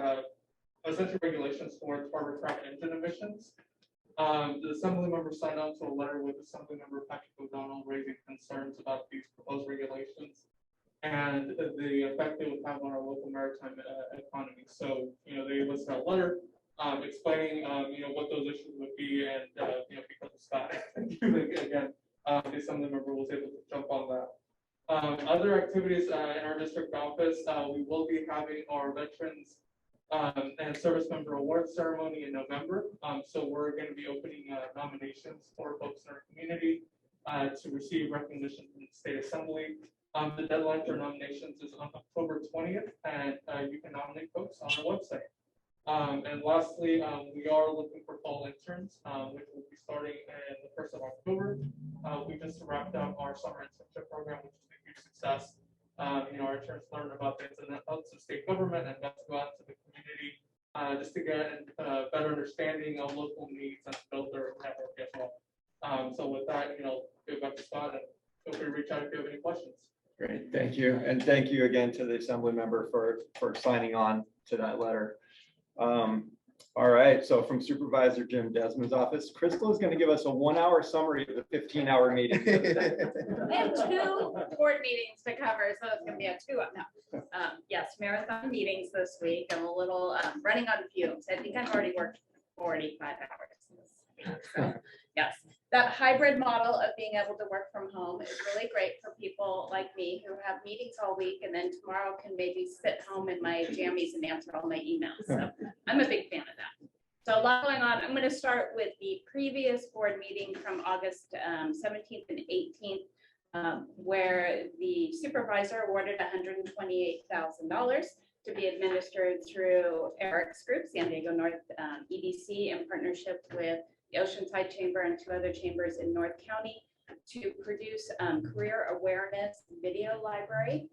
essentially regulations towards watercraft engine emissions. The Assembly member signed on to a letter with Assembly member Patrick O'Donnell raising concerns about these proposed regulations and the effect they would have on our local maritime economy. So, they listed a letter explaining, what those issues would be, and because of Scott, again, the Assembly member was able to jump on that. Other activities in our district office, we will be having our veterans and service member award ceremony in November. So we're going to be opening nominations for folks in our community to receive recognition from the state assembly. The deadline for nominations is on October 20th, and you can nominate folks on our website. And lastly, we are looking for fall interns, which will be starting in the 1st of October. We just wrapped up our summer internship program, which is a huge success. Our interns learn about the ins and outs of state government and got to go out to the community just to get a better understanding of local needs and build their network as well. So with that, give back to Scott and feel free to reach out if you have any questions. Great, thank you. And thank you again to the assembly member for signing on to that letter. All right, so from Supervisor Jim Desmond's office, Crystal is going to give us a 1-hour summary of the 15-hour meeting. We have 2 board meetings to cover, so it's going to be a 2 of them. Yes, marathon meetings this week. I'm a little running on fumes. I think I've already worked 45 hours this week. So, yes, that hybrid model of being able to work from home is really great for people like me who have meetings all week and then tomorrow can maybe sit home in my jammies and answer all my emails. So I'm a big fan of that. So a lot going on. I'm going to start with the previous board meeting from August 17th and 18th, where the supervisor awarded $128,000 to be administered through Erik's group, San Diego North EDC, in partnership with the Oceanside Chamber and 2 other chambers in North County to produce career awareness video library.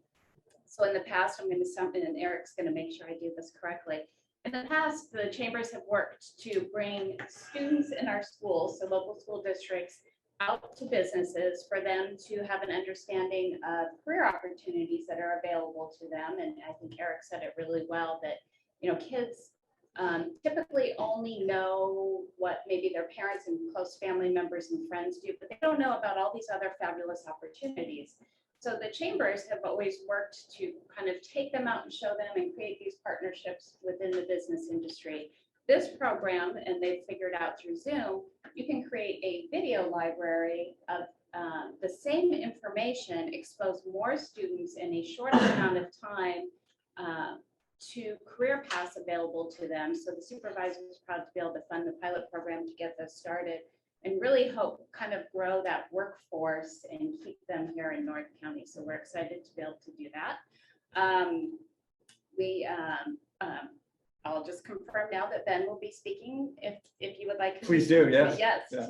So in the past, I'm going to and Erik's going to make sure I do this correctly. In the past, the chambers have worked to bring students in our schools, so local school districts, out to businesses for them to have an understanding of career opportunities that are available to them. And I think Erik said it really well that, kids typically only know what maybe their parents and close family members and friends do, but they don't know about all these other fabulous opportunities. So the chambers have always worked to kind of take them out and show them and create these partnerships within the business industry. This program, and they've figured out through Zoom, you can create a video library of the same information, expose more students in a short amount of time to career paths available to them. So the supervisor is proud to be able to fund the pilot program to get this started and really help kind of grow that workforce and keep them here in North County. So we're excited to be able to do that. I'll just confirm now that Ben will be speaking if you would like. Please do, yes. Yes, Yeah.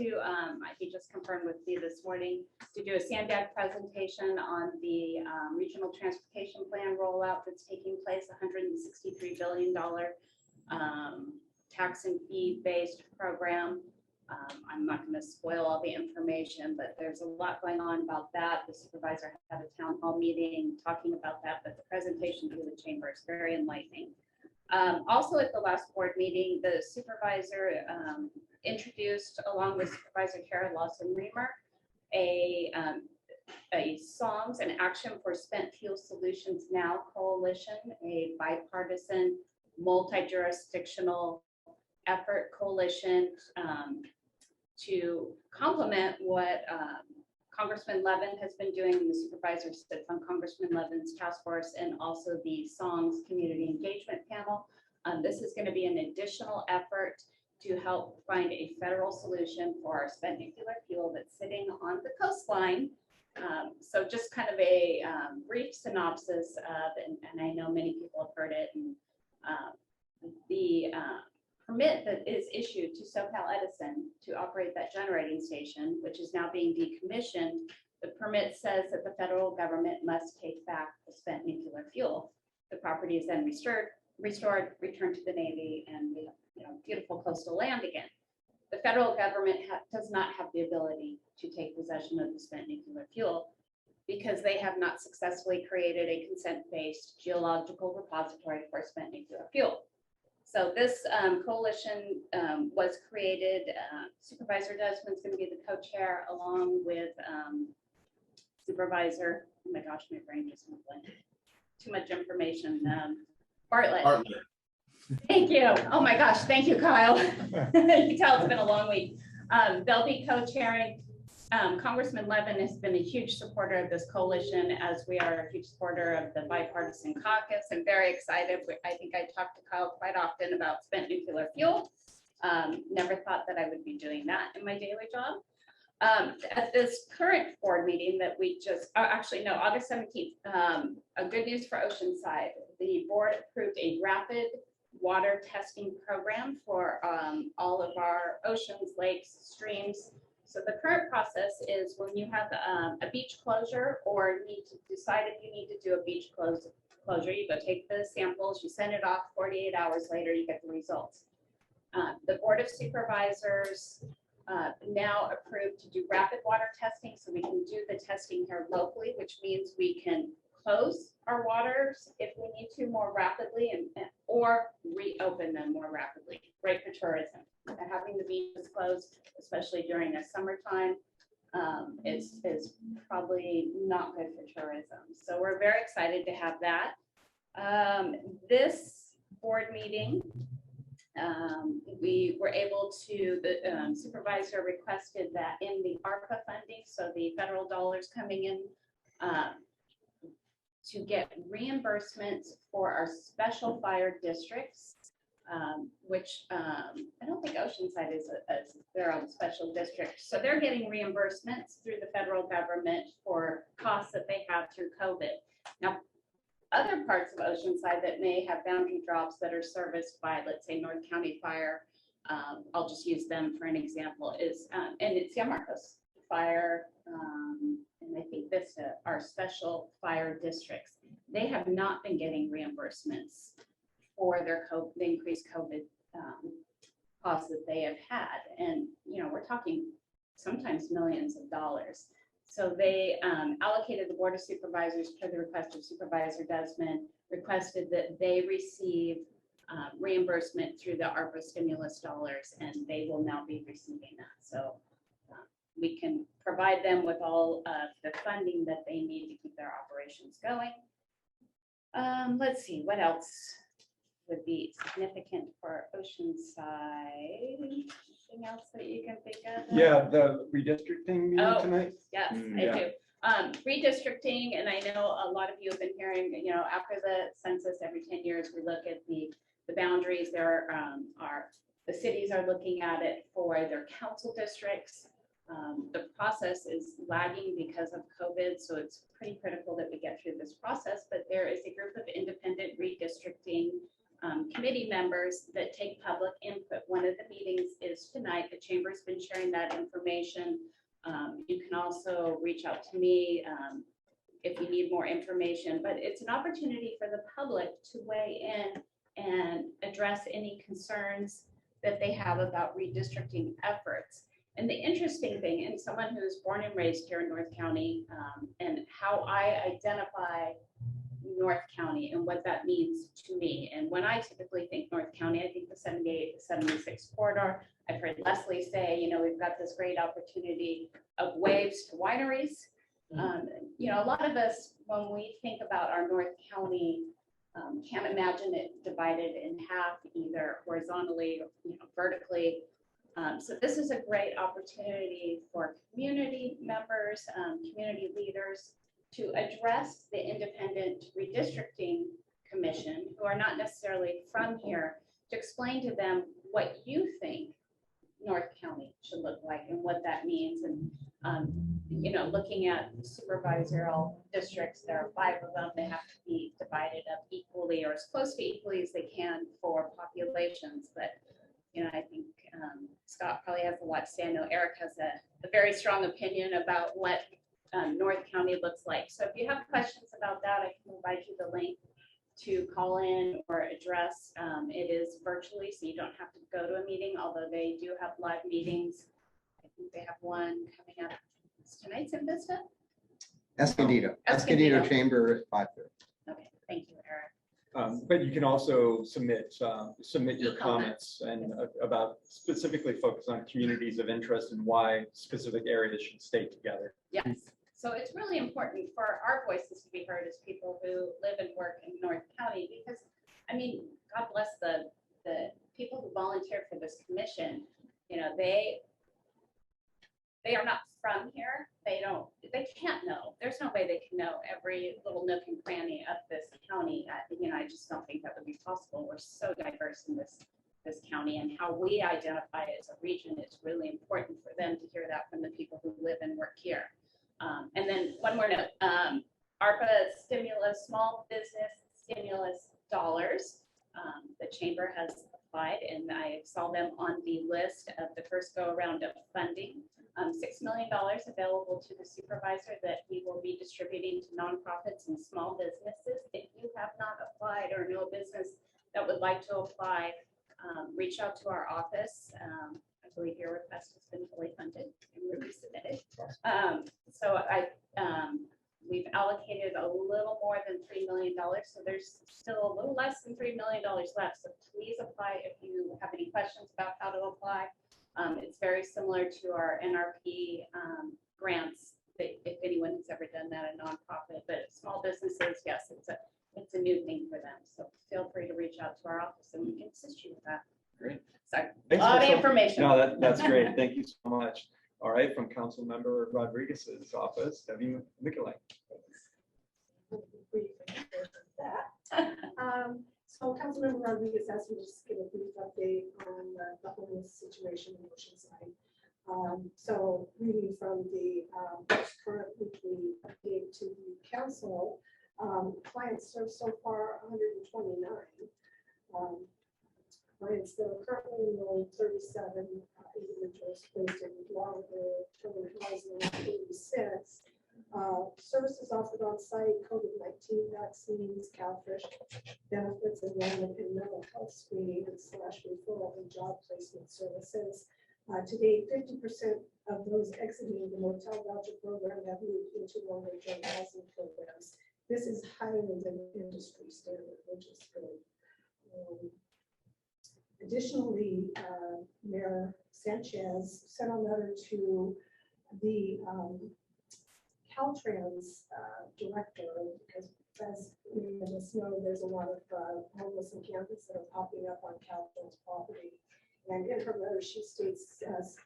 He just confirmed with me this morning to do a sandbag presentation on the regional transportation plan rollout that's taking place, $163 billion tax and fee based program. I'm not going to spoil all the information, but there's a lot going on about that. The supervisor had a town hall meeting talking about that, but the presentation to the chamber is very enlightening. Also at the last board meeting, the supervisor introduced, along with Supervisor Kara Lawson-Remer, a Songs and Action for Spent Fuel Solutions Now coalition, a bipartisan, multi-jurisdictional effort coalition to complement what Congressman Levin has been doing. The supervisor sits on Congressman Levin's task force and also the Songs Community Engagement Panel. This is going to be an additional effort to help find a federal solution for our spent nuclear fuel that's sitting on the coastline. So just kind of a brief synopsis of, and I know many people have heard it, and the permit that is issued to SoCal Edison to operate that generating station, which is now being decommissioned, the permit says that the federal government must take back the spent nuclear fuel. The property is then restored, returned to the Navy, and we have, beautiful coastal land again. The federal government does not have the ability to take possession of the spent nuclear fuel because they have not successfully created a consent-based geological repository for spent nuclear fuel. So this coalition was created. Supervisor Desmond's going to be the co-chair along with Supervisor, oh my gosh, my brain just went blank. Too much information. Bartlett. Thank you. Oh my gosh, thank you, Kyle. You can tell it's been a long week. They'll be co-chairing. Congressman Levin has been a huge supporter of this coalition, as we are a huge supporter of the bipartisan caucus. I'm very excited. I think I talk to Kyle quite often about spent nuclear fuel. Never thought that I would be doing that in my daily job. At this current board meeting that we just, actually no, August 17th, a good news for Oceanside. The board approved a rapid water testing program for all of our oceans, lakes, streams. So the current process is when you have a beach closure or need to decide if you need to do a beach closure, you go take the samples, you send it off, 48 hours later, you get the results. The Board of Supervisors now approved to do rapid water testing, so we can do the testing here locally, which means we can close our waters if we need to more rapidly or reopen them more rapidly, great for tourism. Having the beaches closed, especially during the summertime, is probably not good for tourism. So we're very excited to have that. This board meeting, we were able to, the supervisor requested that in the ARPA funding, so the federal dollars coming in, to get reimbursements for our special fire districts, which I don't think Oceanside is their own special district. So they're getting reimbursements through the federal government for costs that they have through COVID. Now, other parts of Oceanside that may have boundary drops that are serviced by, let's say, North County Fire, I'll just use them for an example, is, and it's San Marcos Fire, and I think Vista are special fire districts. They have not been getting reimbursements for the increased COVID costs that they have had. And, we're talking sometimes millions of dollars. So they allocated the Board of Supervisors per the request of Supervisor Desmond, requested that they receive reimbursement through the ARPA stimulus dollars, and they will now be receiving that. So we can provide them with all of the funding that they need to keep their operations going. Let's see, what else would be significant for Oceanside? Anything else that you can think of? Yeah, the redistricting meeting Oh. tonight. Yes, Mm, I yeah. do. Redistricting, and I know a lot of you have been hearing, after the census, every 10 years, we look at the boundaries. There the cities are looking at it for their council districts. The process is lagging because of COVID, so it's pretty critical that we get through this process. But there is a group of independent redistricting committee members that take public input. One of the meetings is tonight. The chamber's been sharing that information. You can also reach out to me if you need more information, but it's an opportunity for the public to weigh in and address any concerns that they have about redistricting efforts. And the interesting thing, and someone who's born and raised here in North County, and how I identify North County and what that means to me. And when I typically think North County, I think the 78 to 76 corridor. I've heard Leslie say, we've got this great opportunity of waves to wineries. A lot of us, when we think about our North County, can't imagine it divided in half, either horizontally or vertically. So this is a great opportunity for community members, community leaders to address the independent redistricting commission, who are not necessarily from here, to explain to them what you think North County should look like and what that means. And, looking at supervisorial districts, there are 5 of them. They have to be divided up equally or as close to equally as they can for populations. But, I think Scott probably has a lot to say. I know Erik has a very strong opinion about what North County looks like. So if you have questions about that, I can provide you the link to call in or address. It is virtually, so you don't have to go to a meeting, although they do have live meetings. I think they have one coming up. Is tonight's in Vista? Escondido Chamber at 5:30. Okay, thank you, Erik. But you can also submit your E-comments. comments and about specifically focus on communities of interest and why specific areas should stay together. Yes. So it's really important for our voices to be heard as people who live and work in North County, because, God bless the people who volunteered for this commission. They are not from here. They can't know. There's no way they can know every little nook and cranny of this county. I just don't think that would be possible. We're so diverse in this county, and how we identify as a region is really important for them to hear that from the people who live and work here. And then one more note, ARPA stimulus, small business stimulus dollars. The chamber has applied, and I saw them on the list of the first go around of funding. $6 million available to the supervisor that he will be distributing to nonprofits and small businesses. If you have not applied or know a business that would like to apply, reach out to our office. I believe your request has been fully funded and will be submitted. We've allocated a little more than $3 million, so there's still a little less than $3 million left. So please apply if you have any questions about how to apply. It's very similar to our NRP grants, if anyone has ever done that, a nonprofit, but small businesses, yes, it's a new thing for them. So feel free to reach out to our office and we can assist you with that. Great. So a Thanks lot for of information. No, that's great. Thank you so much. All right, from Council Member Rodriguez's office, Debbie Nicolai. So Councilmember Rodriguez asked me to just give a brief update on the homeless situation in Oceanside. So reading from the current weekly update to the council, clients served so far 129. Clients that are currently enrolled 37 individuals placed in long-term housing 86. Services offered on site, COVID-19 vaccines, CalFresh benefits, enrollment in mental health screening and / referral and job placement services. To date, 50% of those exiting the motel voucher program have moved into longer-term housing programs. This is higher than industry standard, which is good. Additionally, Mayor Sanchez sent a letter to the Caltrans director, because as many of us know, there's a lot of homeless encampments that are popping up on Caltrans property. And in her letter, she states,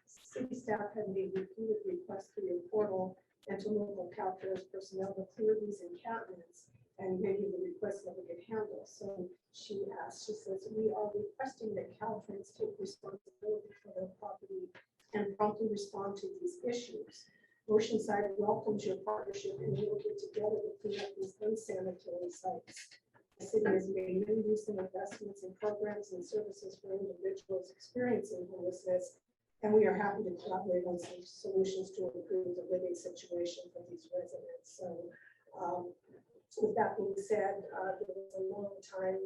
city staff have made repeated requests through your portal and to local Caltrans personnel to clear these encampments, and many of the requests never get handled. So she says, we are requesting that Caltrans take responsibility for their property and promptly respond to these issues. Oceanside welcomes your partnership and we will get together to clean up these unsanitary sites. The city has made many recent investments in programs and services for individuals experiencing homelessness, and we are happy to collaborate on some solutions to improve the living situation for these residents. So with that being said, there was a long time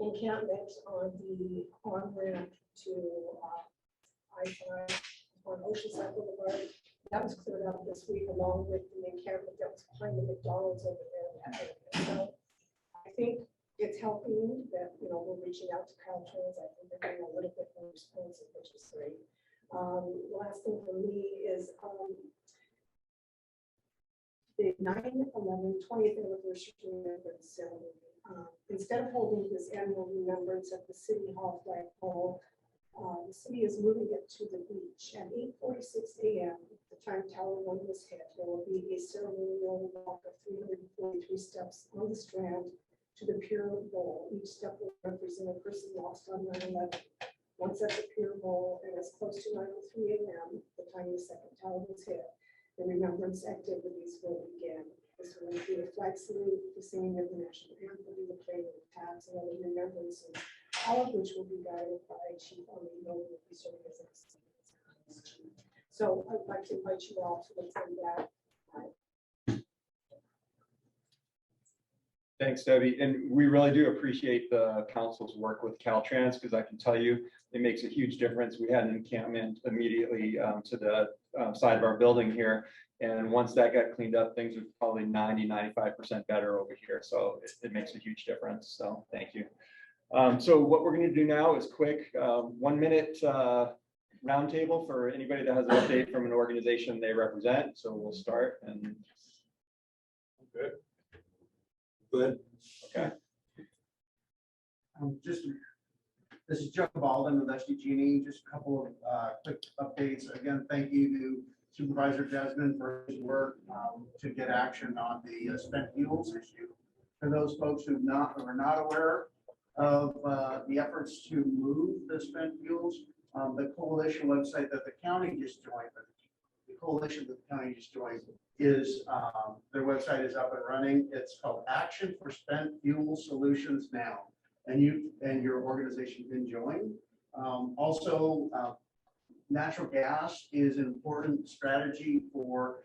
encampment on the on-ramp to I-5 on Oceanside Boulevard. That was cleared out this week, along with the encampment that was behind the McDonald's over there. So I think it's helping that, we're reaching out to Caltrans. I think they're getting a little bit more responsive, which is great. The last thing for me is the 20th anniversary remembrance ceremony. Instead of holding this annual remembrance at the City Hall flagpole, the city is moving it to the beach at 8:46 a.m. The time Tower 1 was hit. There will be a ceremonial walk of 343 steps on the Strand to the Pier Bowl. Each step will represent a person lost on 9/11. Once at the Pier Bowl and as close to 9:03 a.m., the time the second tower was hit, the remembrance activities will begin. This will include a flag salute, the singing of the national anthem, the playing of taps, and other remembrances, all of which will be guided by Chief Army Miller, who will be serving as a chief. So I'd like to invite you all to attend that. Thanks, Debbie. And we really do appreciate the council's work with Caltrans, because I can tell you it makes a huge difference. We had an encampment immediately to the side of our building here. And once that got cleaned up, things are probably 90–95% better over here. So it makes a huge difference. So thank you. So what we're going to do now is quick 1 minute roundtable for anybody that has an update from an organization they represent. So we'll start. And good. Good. Okay. This is Chuck Balden with SDG&E. Just a couple of quick updates. Again, thank you to Supervisor Desmond for his work to get action on the spent fuels issue. For those folks who are not aware of the efforts to move the spent fuels, the coalition website that the county just joined, the coalition that the county just joined is their website is up and running. It's called Action for Spent Fuel Solutions Now, and you and your organization can join. Also, natural gas is an important strategy for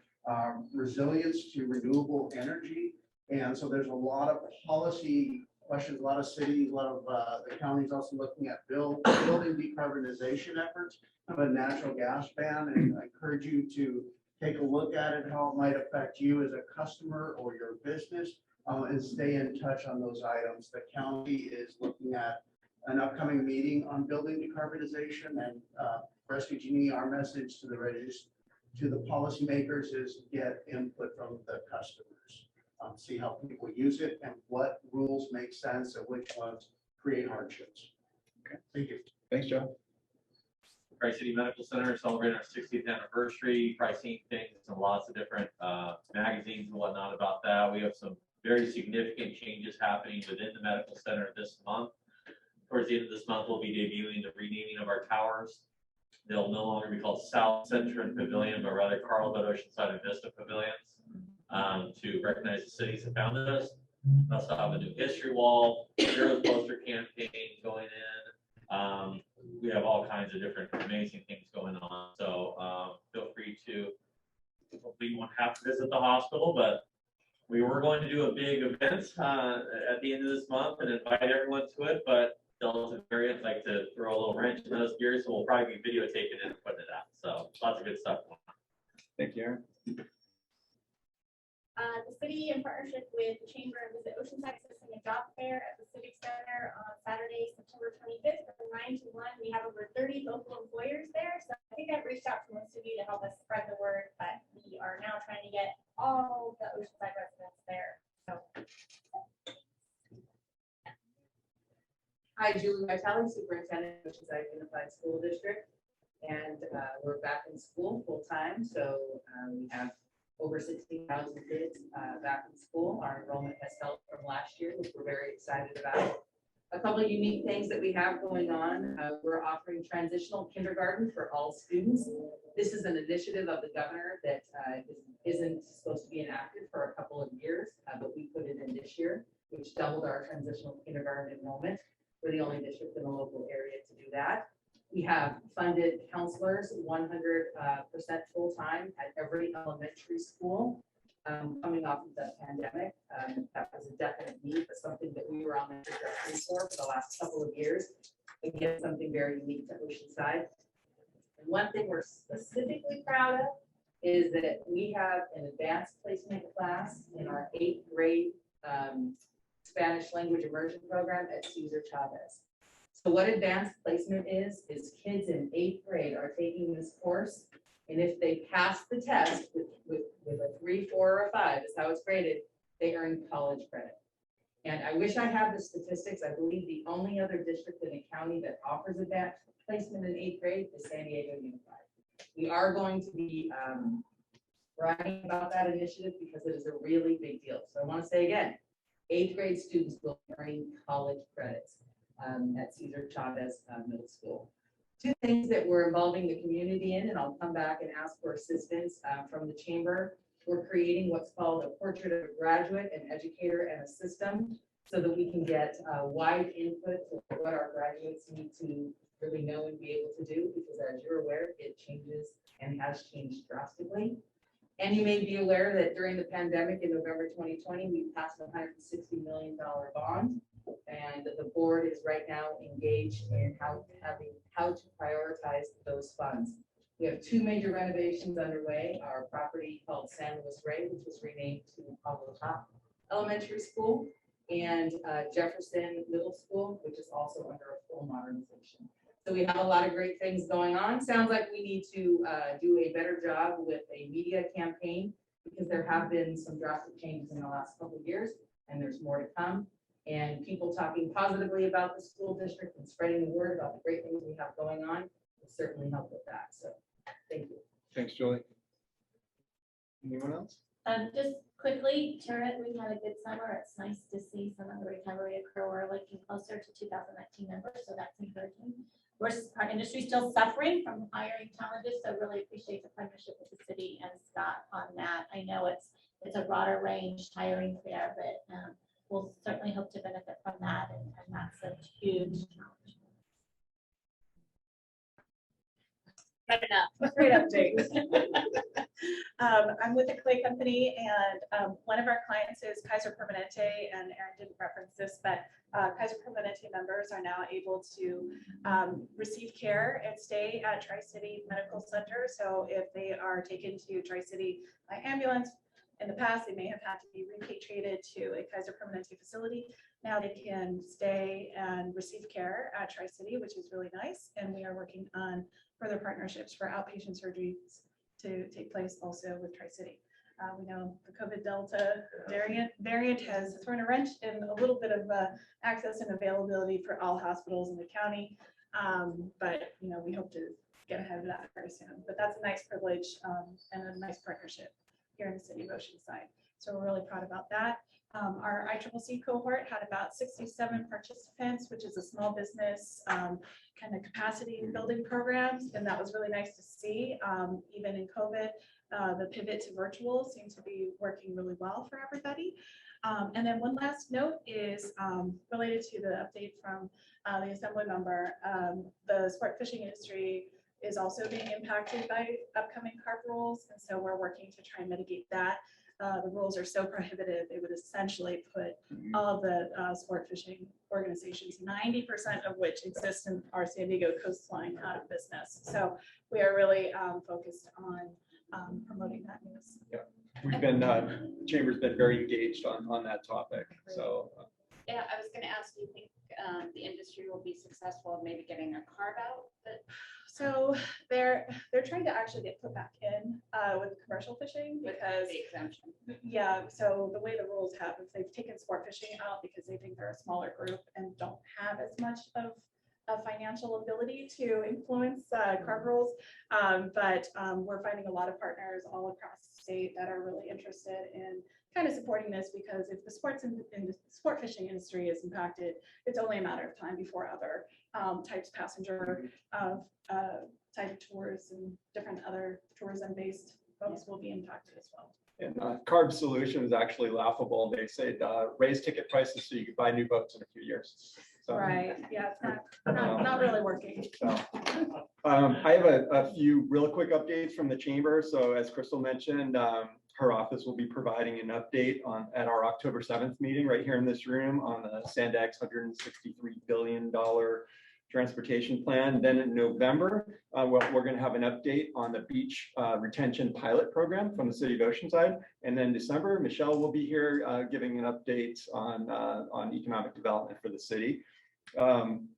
resilience to renewable energy, and so there's a lot of policy questions. A lot of cities, a lot of the counties also looking at building decarbonization efforts of a natural gas ban, and I encourage you to take a look at it, how it might affect you as a customer or your business, and stay in touch on those items. The county is looking at an upcoming meeting on building decarbonization, and for SDG&E, our message to the policymakers is get input from the customers. See how people use it and what rules make sense and which ones create hardships. Okay, thank you. Thanks, Joe. Tri-City Medical Center celebrating our 60th anniversary, pricing things and lots of different magazines and whatnot about that. We have some very significant changes happening within the medical center this month. Towards the end of this month, we'll be debuting the renaming of our towers. They'll no longer be called South Center and Pavilion, but rather Carlbud, Oceanside, and Vista Pavilions to recognize the cities that founded us. We also have a new history wall, Heroes poster campaign going in. We have all kinds of different amazing things going on. So feel free to hopefully you won't have to visit the hospital, but we were going to do a big event at the end of this month and invite everyone to it, but Delta variant like to throw a little wrench in those gears, so we'll probably be videotaping it and putting it out. So lots of good stuff going on. Thank you, Aaron. The city, in partnership with the Chamber of Visit Oceanside, is hosting a job fair at the Civic Center on Saturday, September 25th from 9 to 1. We have over 30 local employers there. So I think I've reached out to most of you to help us spread the word, but we are now trying to get all the Oceanside residents there. So. Hi, Julie Vitale, Superintendent of Oceanside Unified School District. And we're back in school full time. So we have over 16,000 kids back in school. Our enrollment has held from last year, which we're very excited about. A couple of unique things that we have going on. We're offering transitional kindergarten for all students. This is an initiative of the governor that isn't supposed to be enacted for a couple of years, but we put it in this year, which doubled our transitional kindergarten enrollment. We're the only district in the local area to do that. We have funded counselors 100% full-time at every elementary school. Coming off of the pandemic, that was a definite need, but something that we were on the trajectory for the last couple of years. Again, something very unique to Oceanside. And one thing we're specifically proud of is that we have an advanced placement class in our 8th grade Spanish language immersion program at Cesar Chavez. So what advanced placement is kids in 8th grade are taking this course, and if they pass the test with a 3, 4, or a 5 is how it's graded, they earn college credit. And I wish I had the statistics. I believe the only other district in the county that offers advanced placement in 8th grade is San Diego Unified. We are going to be writing about that initiative because it is a really big deal. So I want to say again, 8th grade students will earn college credits at Cesar Chavez Middle School. 2 things that we're involving the community in, and I'll come back and ask for assistance from the chamber. We're creating what's called a portrait of a graduate, an educator, and a system so that we can get wide input to what our graduates need to really know and be able to do, because as you're aware, it changes and has changed drastically. And you may be aware that during the pandemic in November 2020, we passed a $160 million bond, and the board is right now engaged in how to prioritize those funds. We have 2 major renovations underway. Our property called San Luis Rey, which was renamed to Pablo Top Elementary School, and Jefferson Middle School, which is also under a full modernization. So we have a lot of great things going on. Sounds like we need to do a better job with a media campaign, because there have been some drastic changes in the last couple of years, and there's more to come. And people talking positively about the school district and spreading the word about the great things we have going on will certainly help with that. So thank you. Thanks, Julie. Anyone else? Just quickly, Tara, we've had a good summer. It's nice to see some of the recovery occur. We're looking closer to 2019 numbers, so that's encouraging. Our industry is still suffering from hiring challenges, so really appreciate the partnership with the city and Scott on that. I know it's a broader range hiring there, but we'll certainly hope to benefit from that, and that's a huge challenge. Not enough. Great update. I'm with the Clay Company, and one of our clients is Kaiser Permanente, and Aaron didn't reference this, but Kaiser Permanente members are now able to receive care and stay at Tri-City Medical Center. So if they are taken to Tri-City by ambulance, in the past, they may have had to be repatriated to a Kaiser Permanente facility. Now they can stay and receive care at Tri-City, which is really nice. And we are working on further partnerships for outpatient surgeries to take place also with Tri-City. We know the COVID Delta variant has thrown a wrench in a little bit of access and availability for all hospitals in the county. But we hope to get ahead of that very soon. But that's a nice privilege and a nice partnership here in the city of Oceanside. So we're really proud about that. Our ICCC cohort had about 67 participants, which is a small business kind of capacity building programs. And that was really nice to see. Even in COVID, the pivot to virtual seems to be working really well for everybody. And then one last note is related to the update from the assembly member. The sport fishing industry is also being impacted by upcoming CARP rules. And so we're working to try and mitigate that. The rules are so prohibitive, it would essentially put all the sport fishing organizations, 90% of which exist in our San Diego coastline, out of business. So we are really focused on promoting that news. Yeah, we've been, Chamber's been very engaged on that topic, so. Yeah, I was gonna ask, do you think the industry will be successful in maybe getting a carve out? So they're trying to actually get put back in with commercial fishing because the exemption. Yeah, so the way the rules have is they've taken sport fishing out because they think they're a smaller group and don't have as much of a financial ability to influence carb rules. But we're finding a lot of partners all across the state that are really interested in kind of supporting this, because if the sport fishing industry is impacted, it's only a matter of time before other types of passenger type of tours and different other tourism-based folks will be impacted as well. And Carb Solution is actually laughable. They say raise ticket prices so you can buy new boats in a few years. So, right. Yeah, it's not really working. So, I have a few real quick updates from the chamber. So as Crystal mentioned, her office will be providing an update at our October 7th meeting right here in this room on the Sandex $163 billion transportation plan. Then in November, we're going to have an update on the beach retention pilot program from the city of Oceanside. And then December, Michelle will be here giving an update on economic development for the city.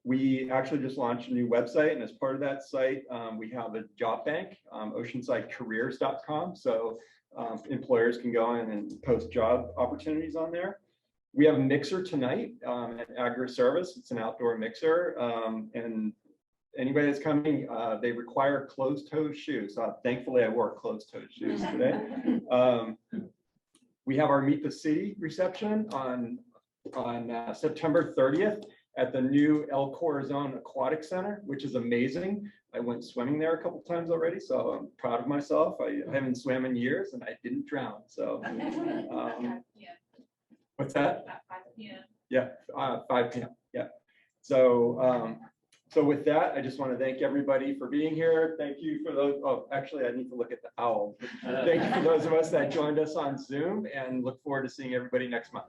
We actually just launched a new website, and as part of that site, we have a job bank, oceansidecareers.com. So employers can go in and post job opportunities on there. We have a mixer tonight at Agri Service. It's an outdoor mixer, and anybody that's coming, they require closed-toe shoes. Thankfully, I wore closed-toe shoes today. We have our Meet the City reception on September 30th at the new El Corazon Aquatic Center, which is amazing. I went swimming there a couple times already, so I'm proud of myself. I haven't swam in years, and I didn't drown. So. What's that? 5 p.m. Yeah, 5 p.m. Yeah. So, so with that, I just want to thank everybody for being here. Thank you for those. Oh, actually, I need to look at the owl. Thank you for those of us that joined us on Zoom, and look forward to seeing everybody next month.